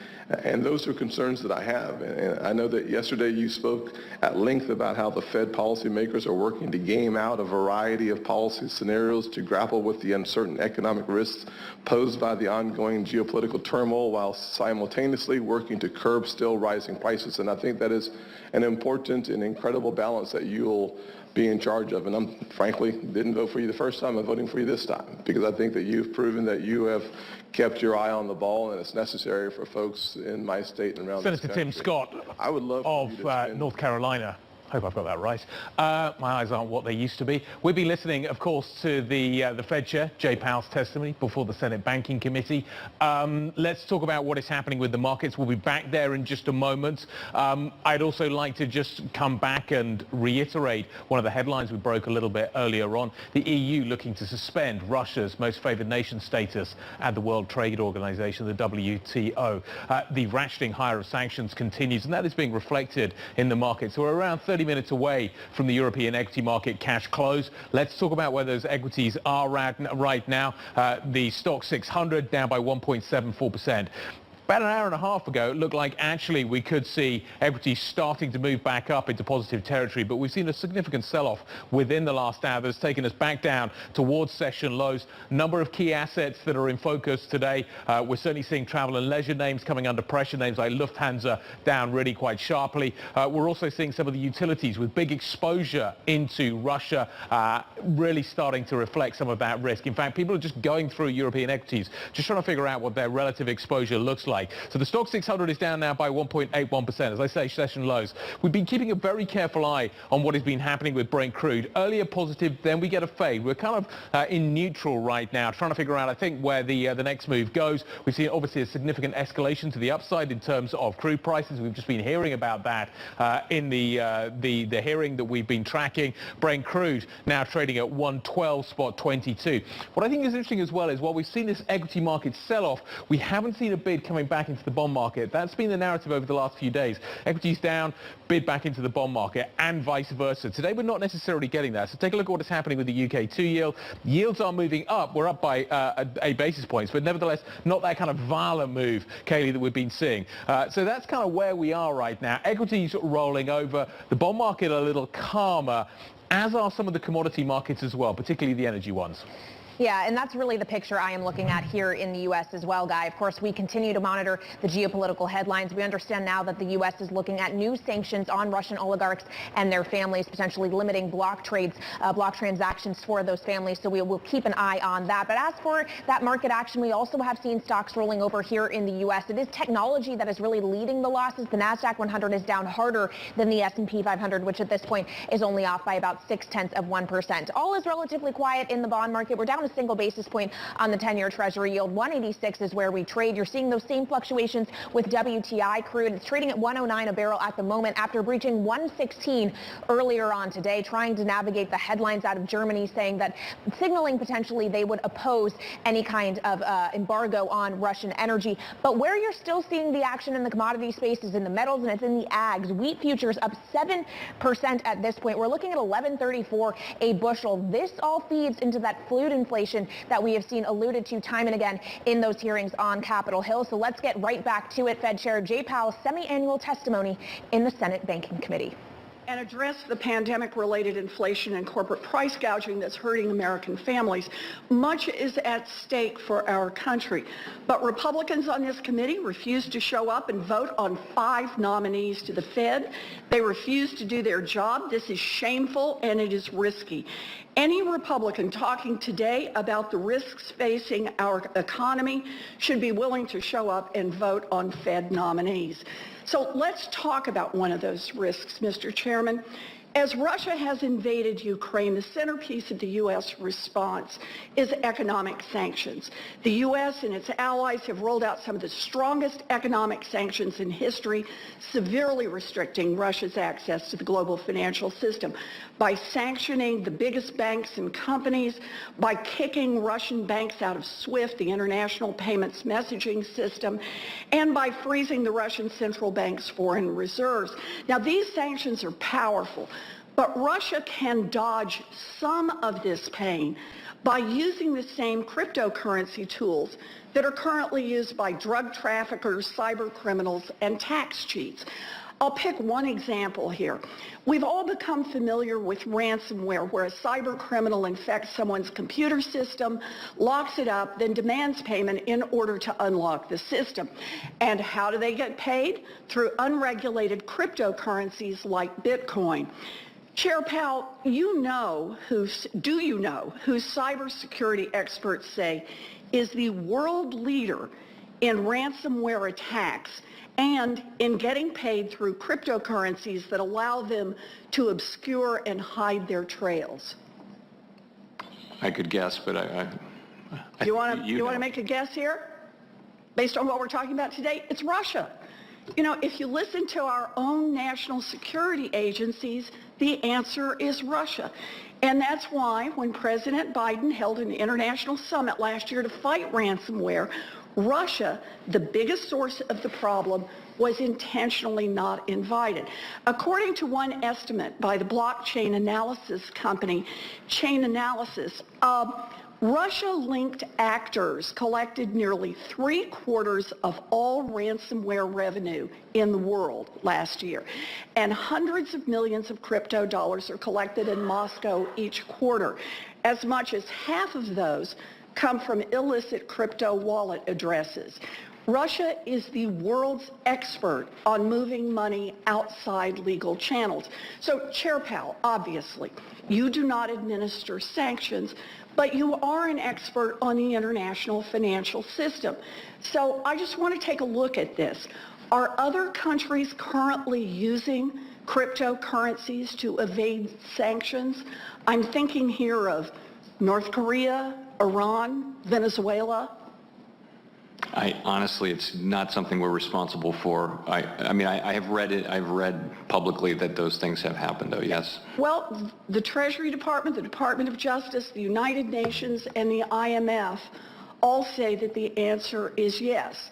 And those are concerns that I have. And I know that yesterday you spoke at length about how the Fed policymakers are working to game out a variety of policy scenarios to grapple with the uncertain economic risks posed by the ongoing geopolitical turmoil while simultaneously working to curb still rising prices. And I think that is an important and incredible balance that you'll be in charge of. And I'm frankly didn't vote for you the first time. I'm voting for you this time because I think that you've proven that you have kept your eye on the ball, and it's necessary for folks in my state and around Senator this country. Tim Scott I would love of North Carolina. Hope I've got that right. My eyes aren't what they used to be. We'll be listening, of course, to the Fed Chair, Jay Powell's testimony before the Senate Banking Committee. Let's talk about what is happening with the markets. We'll be back there in just a moment. I'd also like to just come back and reiterate one of the headlines we broke a little bit earlier on. The EU looking to suspend Russia's most favored nation status at the World Trade Organization, the WTO. The ratcheting higher of sanctions continues, and that is being reflected in the markets. We're around 30 minutes away from the European equity market cash close. Let's talk about where those equities are right now. The stock 600 down by 1.74%. About an hour and a half ago, it looked like actually we could see equities starting to move back up into positive territory, but we've seen a significant sell-off within the last hour that's taken us back down towards session lows. Number of key assets that are in focus today. We're certainly seeing travel and leisure names coming under pressure, names like Lufthansa down really quite sharply. We're also seeing some of the utilities with big exposure into Russia really starting to reflect some of that risk. In fact, people are just going through European equities, just trying to figure out what their relative exposure looks like. like. So the stock 600 is down now by 1.81%. As I say, session lows. We've been keeping a very careful eye on what has been happening with Brent crude. Earlier positive, then we get a fade. We're kind of in neutral right now, trying to figure out, I think, where the next move goes. We've seen obviously a significant escalation to the upside in terms of crude prices. We've just been hearing about that in the hearing that we've been tracking. Brent crude now trading at 112.22. What I think is interesting as well is while we've seen this equity market sell-off, we haven't seen a bid coming back into the bond market. That's been the narrative over the last few days. Equities down, bid back into the bond market, and vice versa. Today we're not necessarily getting that. So take a look at what is happening with the UK 2 yield. Yields are moving up. We're up by 8 basis points, but nevertheless not that kind of violent move, Kaylee, that we've been seeing. So that's kind of where we are right now. Equities rolling over, the bond market a little calmer, as are some of the commodity markets as well, particularly the energy ones. Yeah, and that's really the picture I am looking at here in the U.S. as well, Guy. Of course, we continue to monitor the geopolitical headlines. We understand now that the U.S. is looking at new sanctions on Russian oligarchs and their families, potentially limiting block trades, block transactions for those families. So we will keep an eye on that. But as for that market action, we also have seen stocks rolling over here in the U.S. It is technology that is really leading the losses. The NASDAQ 100 is down harder than the S&P 500, which at this point is only off by about 0.6%. All is relatively quiet in the bond market. We're down a single basis point on the 10-year Treasury yield. 186 is where we trade. You're seeing those same fluctuations with WTI crude. It's trading at 109 a barrel at the moment after breaching 116 earlier on today, trying to navigate the headlines out of Germany saying that, signaling potentially they would oppose any kind of embargo on Russian energy. But where you're still seeing the action in the commodity space is in the metals and it's in the ags. Wheat futures up 7% at this point. We're looking at 11.34 a bushel. This all feeds into that food inflation that we have seen alluded to time and again in those hearings on Capitol Hill. So let's get right back to it. Fed Chair Jay Powell's semi-annual testimony in the Senate Banking Committee. And address the pandemic-related inflation and corporate price gouging that's hurting American families. Much is at stake for our country. But Republicans on this committee refuse to show up and vote on 5 nominees to the Fed. They refuse to do their job. This is shameful and it is risky. Any Republican talking today about the risks facing our economy should be willing to show up and vote on Fed nominees. So let's talk about one of those risks, Mr. Chairman. As Russia has invaded Ukraine, the centerpiece of the U.S. response is economic sanctions. The U.S. and its allies have rolled out some of the strongest economic sanctions in history, severely restricting Russia's access to the global financial system by sanctioning the biggest banks and companies, by kicking Russian banks out of SWIFT, the international payments messaging system, and by freezing the Russian central bank's foreign reserves. Now, these sanctions are powerful. But Russia can dodge some of this pain by using the same cryptocurrency tools that are currently used by drug traffickers, cyber criminals, and tax cheats. I'll pick one example here. We've all become familiar with ransomware, where a cyber criminal infects someone's computer system, locks it up, then demands payment in order to unlock the system. And how do they get paid? Through unregulated cryptocurrencies like Bitcoin. Chair Powell, do you know who cybersecurity experts say is the world leader in ransomware attacks and in getting paid through cryptocurrencies that allow them to obscure and hide their trails? I could guess, but You want to make a guess here? Based on what we're talking about today, it's Russia. You know, if you listen to our own national security agencies, the answer is Russia. And that's why when President Biden held an international summit last year to fight ransomware, Russia, the biggest source of the problem, was intentionally not invited. According to one estimate by the blockchain analysis company, Chainalysis, Russia-linked actors collected nearly 3/4 of all ransomware revenue in the world last year. And hundreds of millions of crypto dollars are collected in Moscow each quarter. As much as half of those come from illicit crypto wallet addresses. Russia is the world's expert on moving money outside legal channels. So, Chair Powell, obviously, you do not administer sanctions, but you are an expert on the international financial system. So I just want to take a look at this. Are other countries currently using cryptocurrencies to evade sanctions? I'm thinking here of North Korea, Iran, Venezuela. Honestly, it's not something we're responsible for. I mean, I have read it. I've read publicly that those things have happened, though, yes. Well, the Treasury Department, the Department of Justice, the United Nations, and the IMF all say that the answer is yes.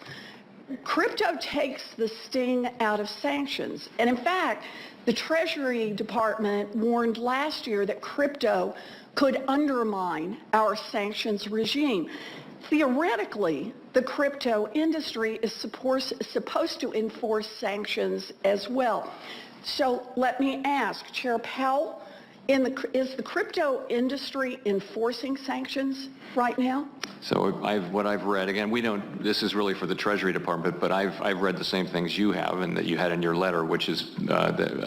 Crypto takes the sting out of sanctions. And in fact, the Treasury Department warned last year that crypto could undermine our sanctions regime. Theoretically, the crypto industry is supposed to enforce sanctions as well. So let me ask, Chair Powell, is the crypto industry enforcing sanctions right now? So what I've read, again, this is really for the Treasury Department, but I've read the same things you have and that you had in your letter, which is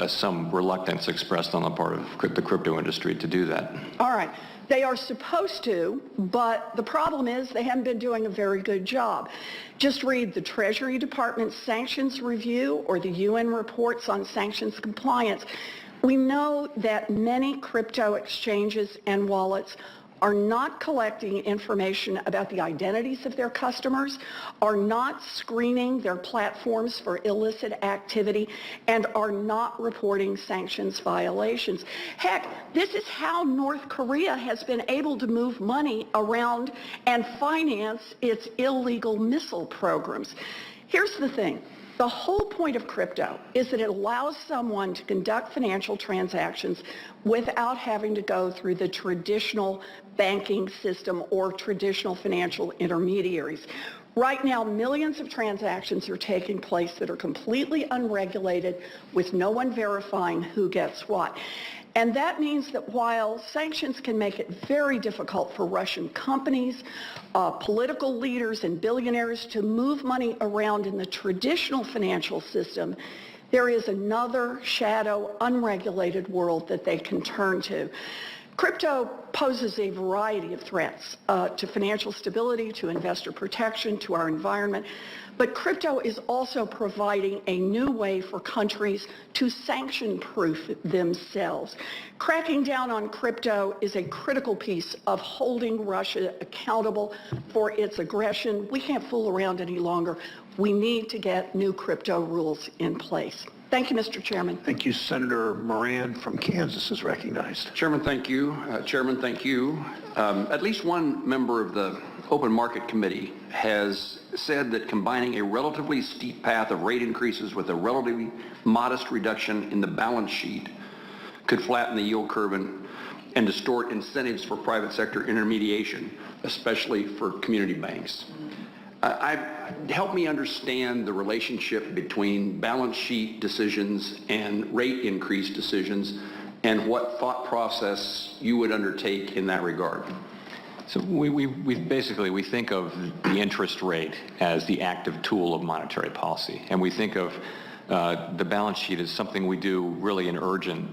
some reluctance expressed on the part of the crypto industry to do that. All right. They are supposed to, but the problem is they haven't been doing a very good job. Just read the Treasury Department's sanctions review or the UN reports on sanctions compliance. We know that many crypto exchanges and wallets are not collecting information about the identities of their customers, are not screening their platforms for illicit activity, and are not reporting sanctions violations. Heck, this is how North Korea has been able to move money around and finance its illegal missile programs. Here's the thing. The whole point of crypto is that it allows someone to conduct financial transactions without having to go through the traditional banking system or traditional financial intermediaries. Right now, millions of transactions are taking place that are completely unregulated with no one verifying who gets what. And that means that while sanctions can make it very difficult for Russian companies, political leaders, and billionaires to move money around in the traditional financial system, there is another shadow, unregulated world that they can turn to. Crypto poses a variety of threats to financial stability, to investor protection, to our environment. But crypto is also providing a new way for countries to sanction-proof themselves. Cracking down on crypto is a critical piece of holding Russia accountable for its aggression. We can't fool around any longer. We need to get new crypto rules in place. Thank you, Mr. Chairman. Thank you. Senator Moran from Kansas is recognized. Chairman, thank you. Chairman, thank you. At least one member of the Open Market Committee has said that combining a relatively steep path of rate increases with a relatively modest reduction in the balance sheet could flatten the yield curve and distort incentives for private sector intermediation, especially for community banks. Help me understand the relationship between balance sheet decisions and rate increase decisions and what thought process you would undertake in that regard. So we think of the interest rate as the active tool of monetary policy, and we think of the balance sheet as something we do really in urgent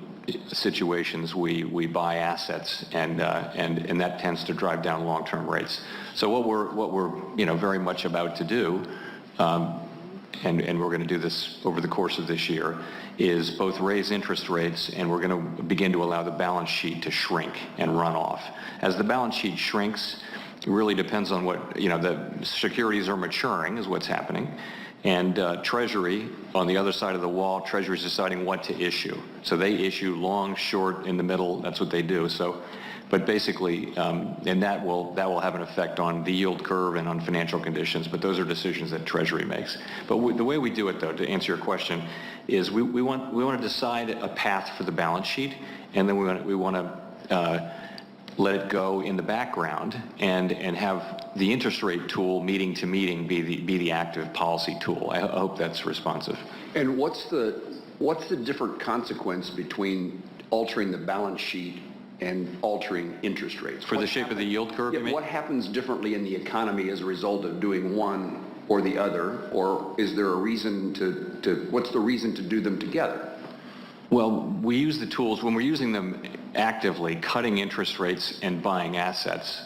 situations. We buy assets, and that tends to drive down long-term rates. So what we're very much about to do, and we're going to do this over the course of this year, is both raise interest rates, and we're going to begin to allow the balance sheet to shrink and run off. As the balance sheet shrinks, it really depends on what, the securities are maturing is what's happening. And Treasury, on the other side of the wall, Treasury is deciding what to issue. So they issue long, short, in the middle. That's what they do. So, but basically, and that will have an effect on the yield curve and on financial conditions. But those are decisions that Treasury makes. But the way we do it, though, to answer your question, is we want to decide a path for the balance sheet, and then we want to let it go in the background and have the interest rate tool meeting to meeting be the active policy tool. I hope that's responsive. And what's the different consequence between altering the balance sheet and altering interest rates? For the shape of the yield curve, you mean? What happens differently in the economy as a result of doing one or the other, or is there a reason what's the reason to do them together? Well, we use the tools when we're using them actively, cutting interest rates and buying assets,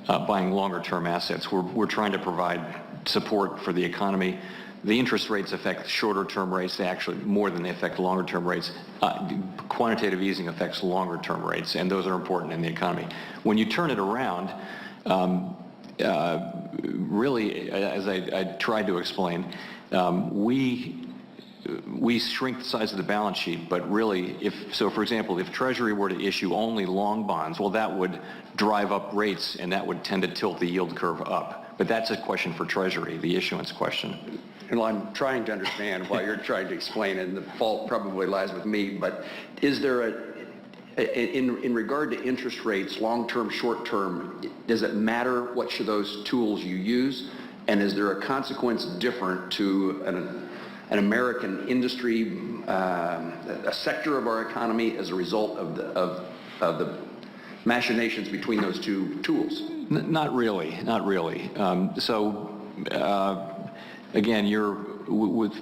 buying longer-term assets. We're trying to provide support for the economy. The interest rates affect shorter-term rates. They actually, more than they affect longer-term rates. Quantitative easing affects longer-term rates, and those are important in the economy. When you turn it around, really, as I tried to explain, we shrink the size of the balance sheet, but really, for example, if Treasury were to issue only long bonds, well, that would drive up rates, and that would tend to tilt the yield curve up. But that's a question for Treasury, the issuance question. And I'm trying to understand why you're trying to explain, and the fault probably lies with me, but is there in regard to interest rates, long-term, short-term, does it matter which of those tools you use? And is there a consequence different to an American industry, a sector of our economy as a result of the machinations between those two tools? Not really, not really. Again, with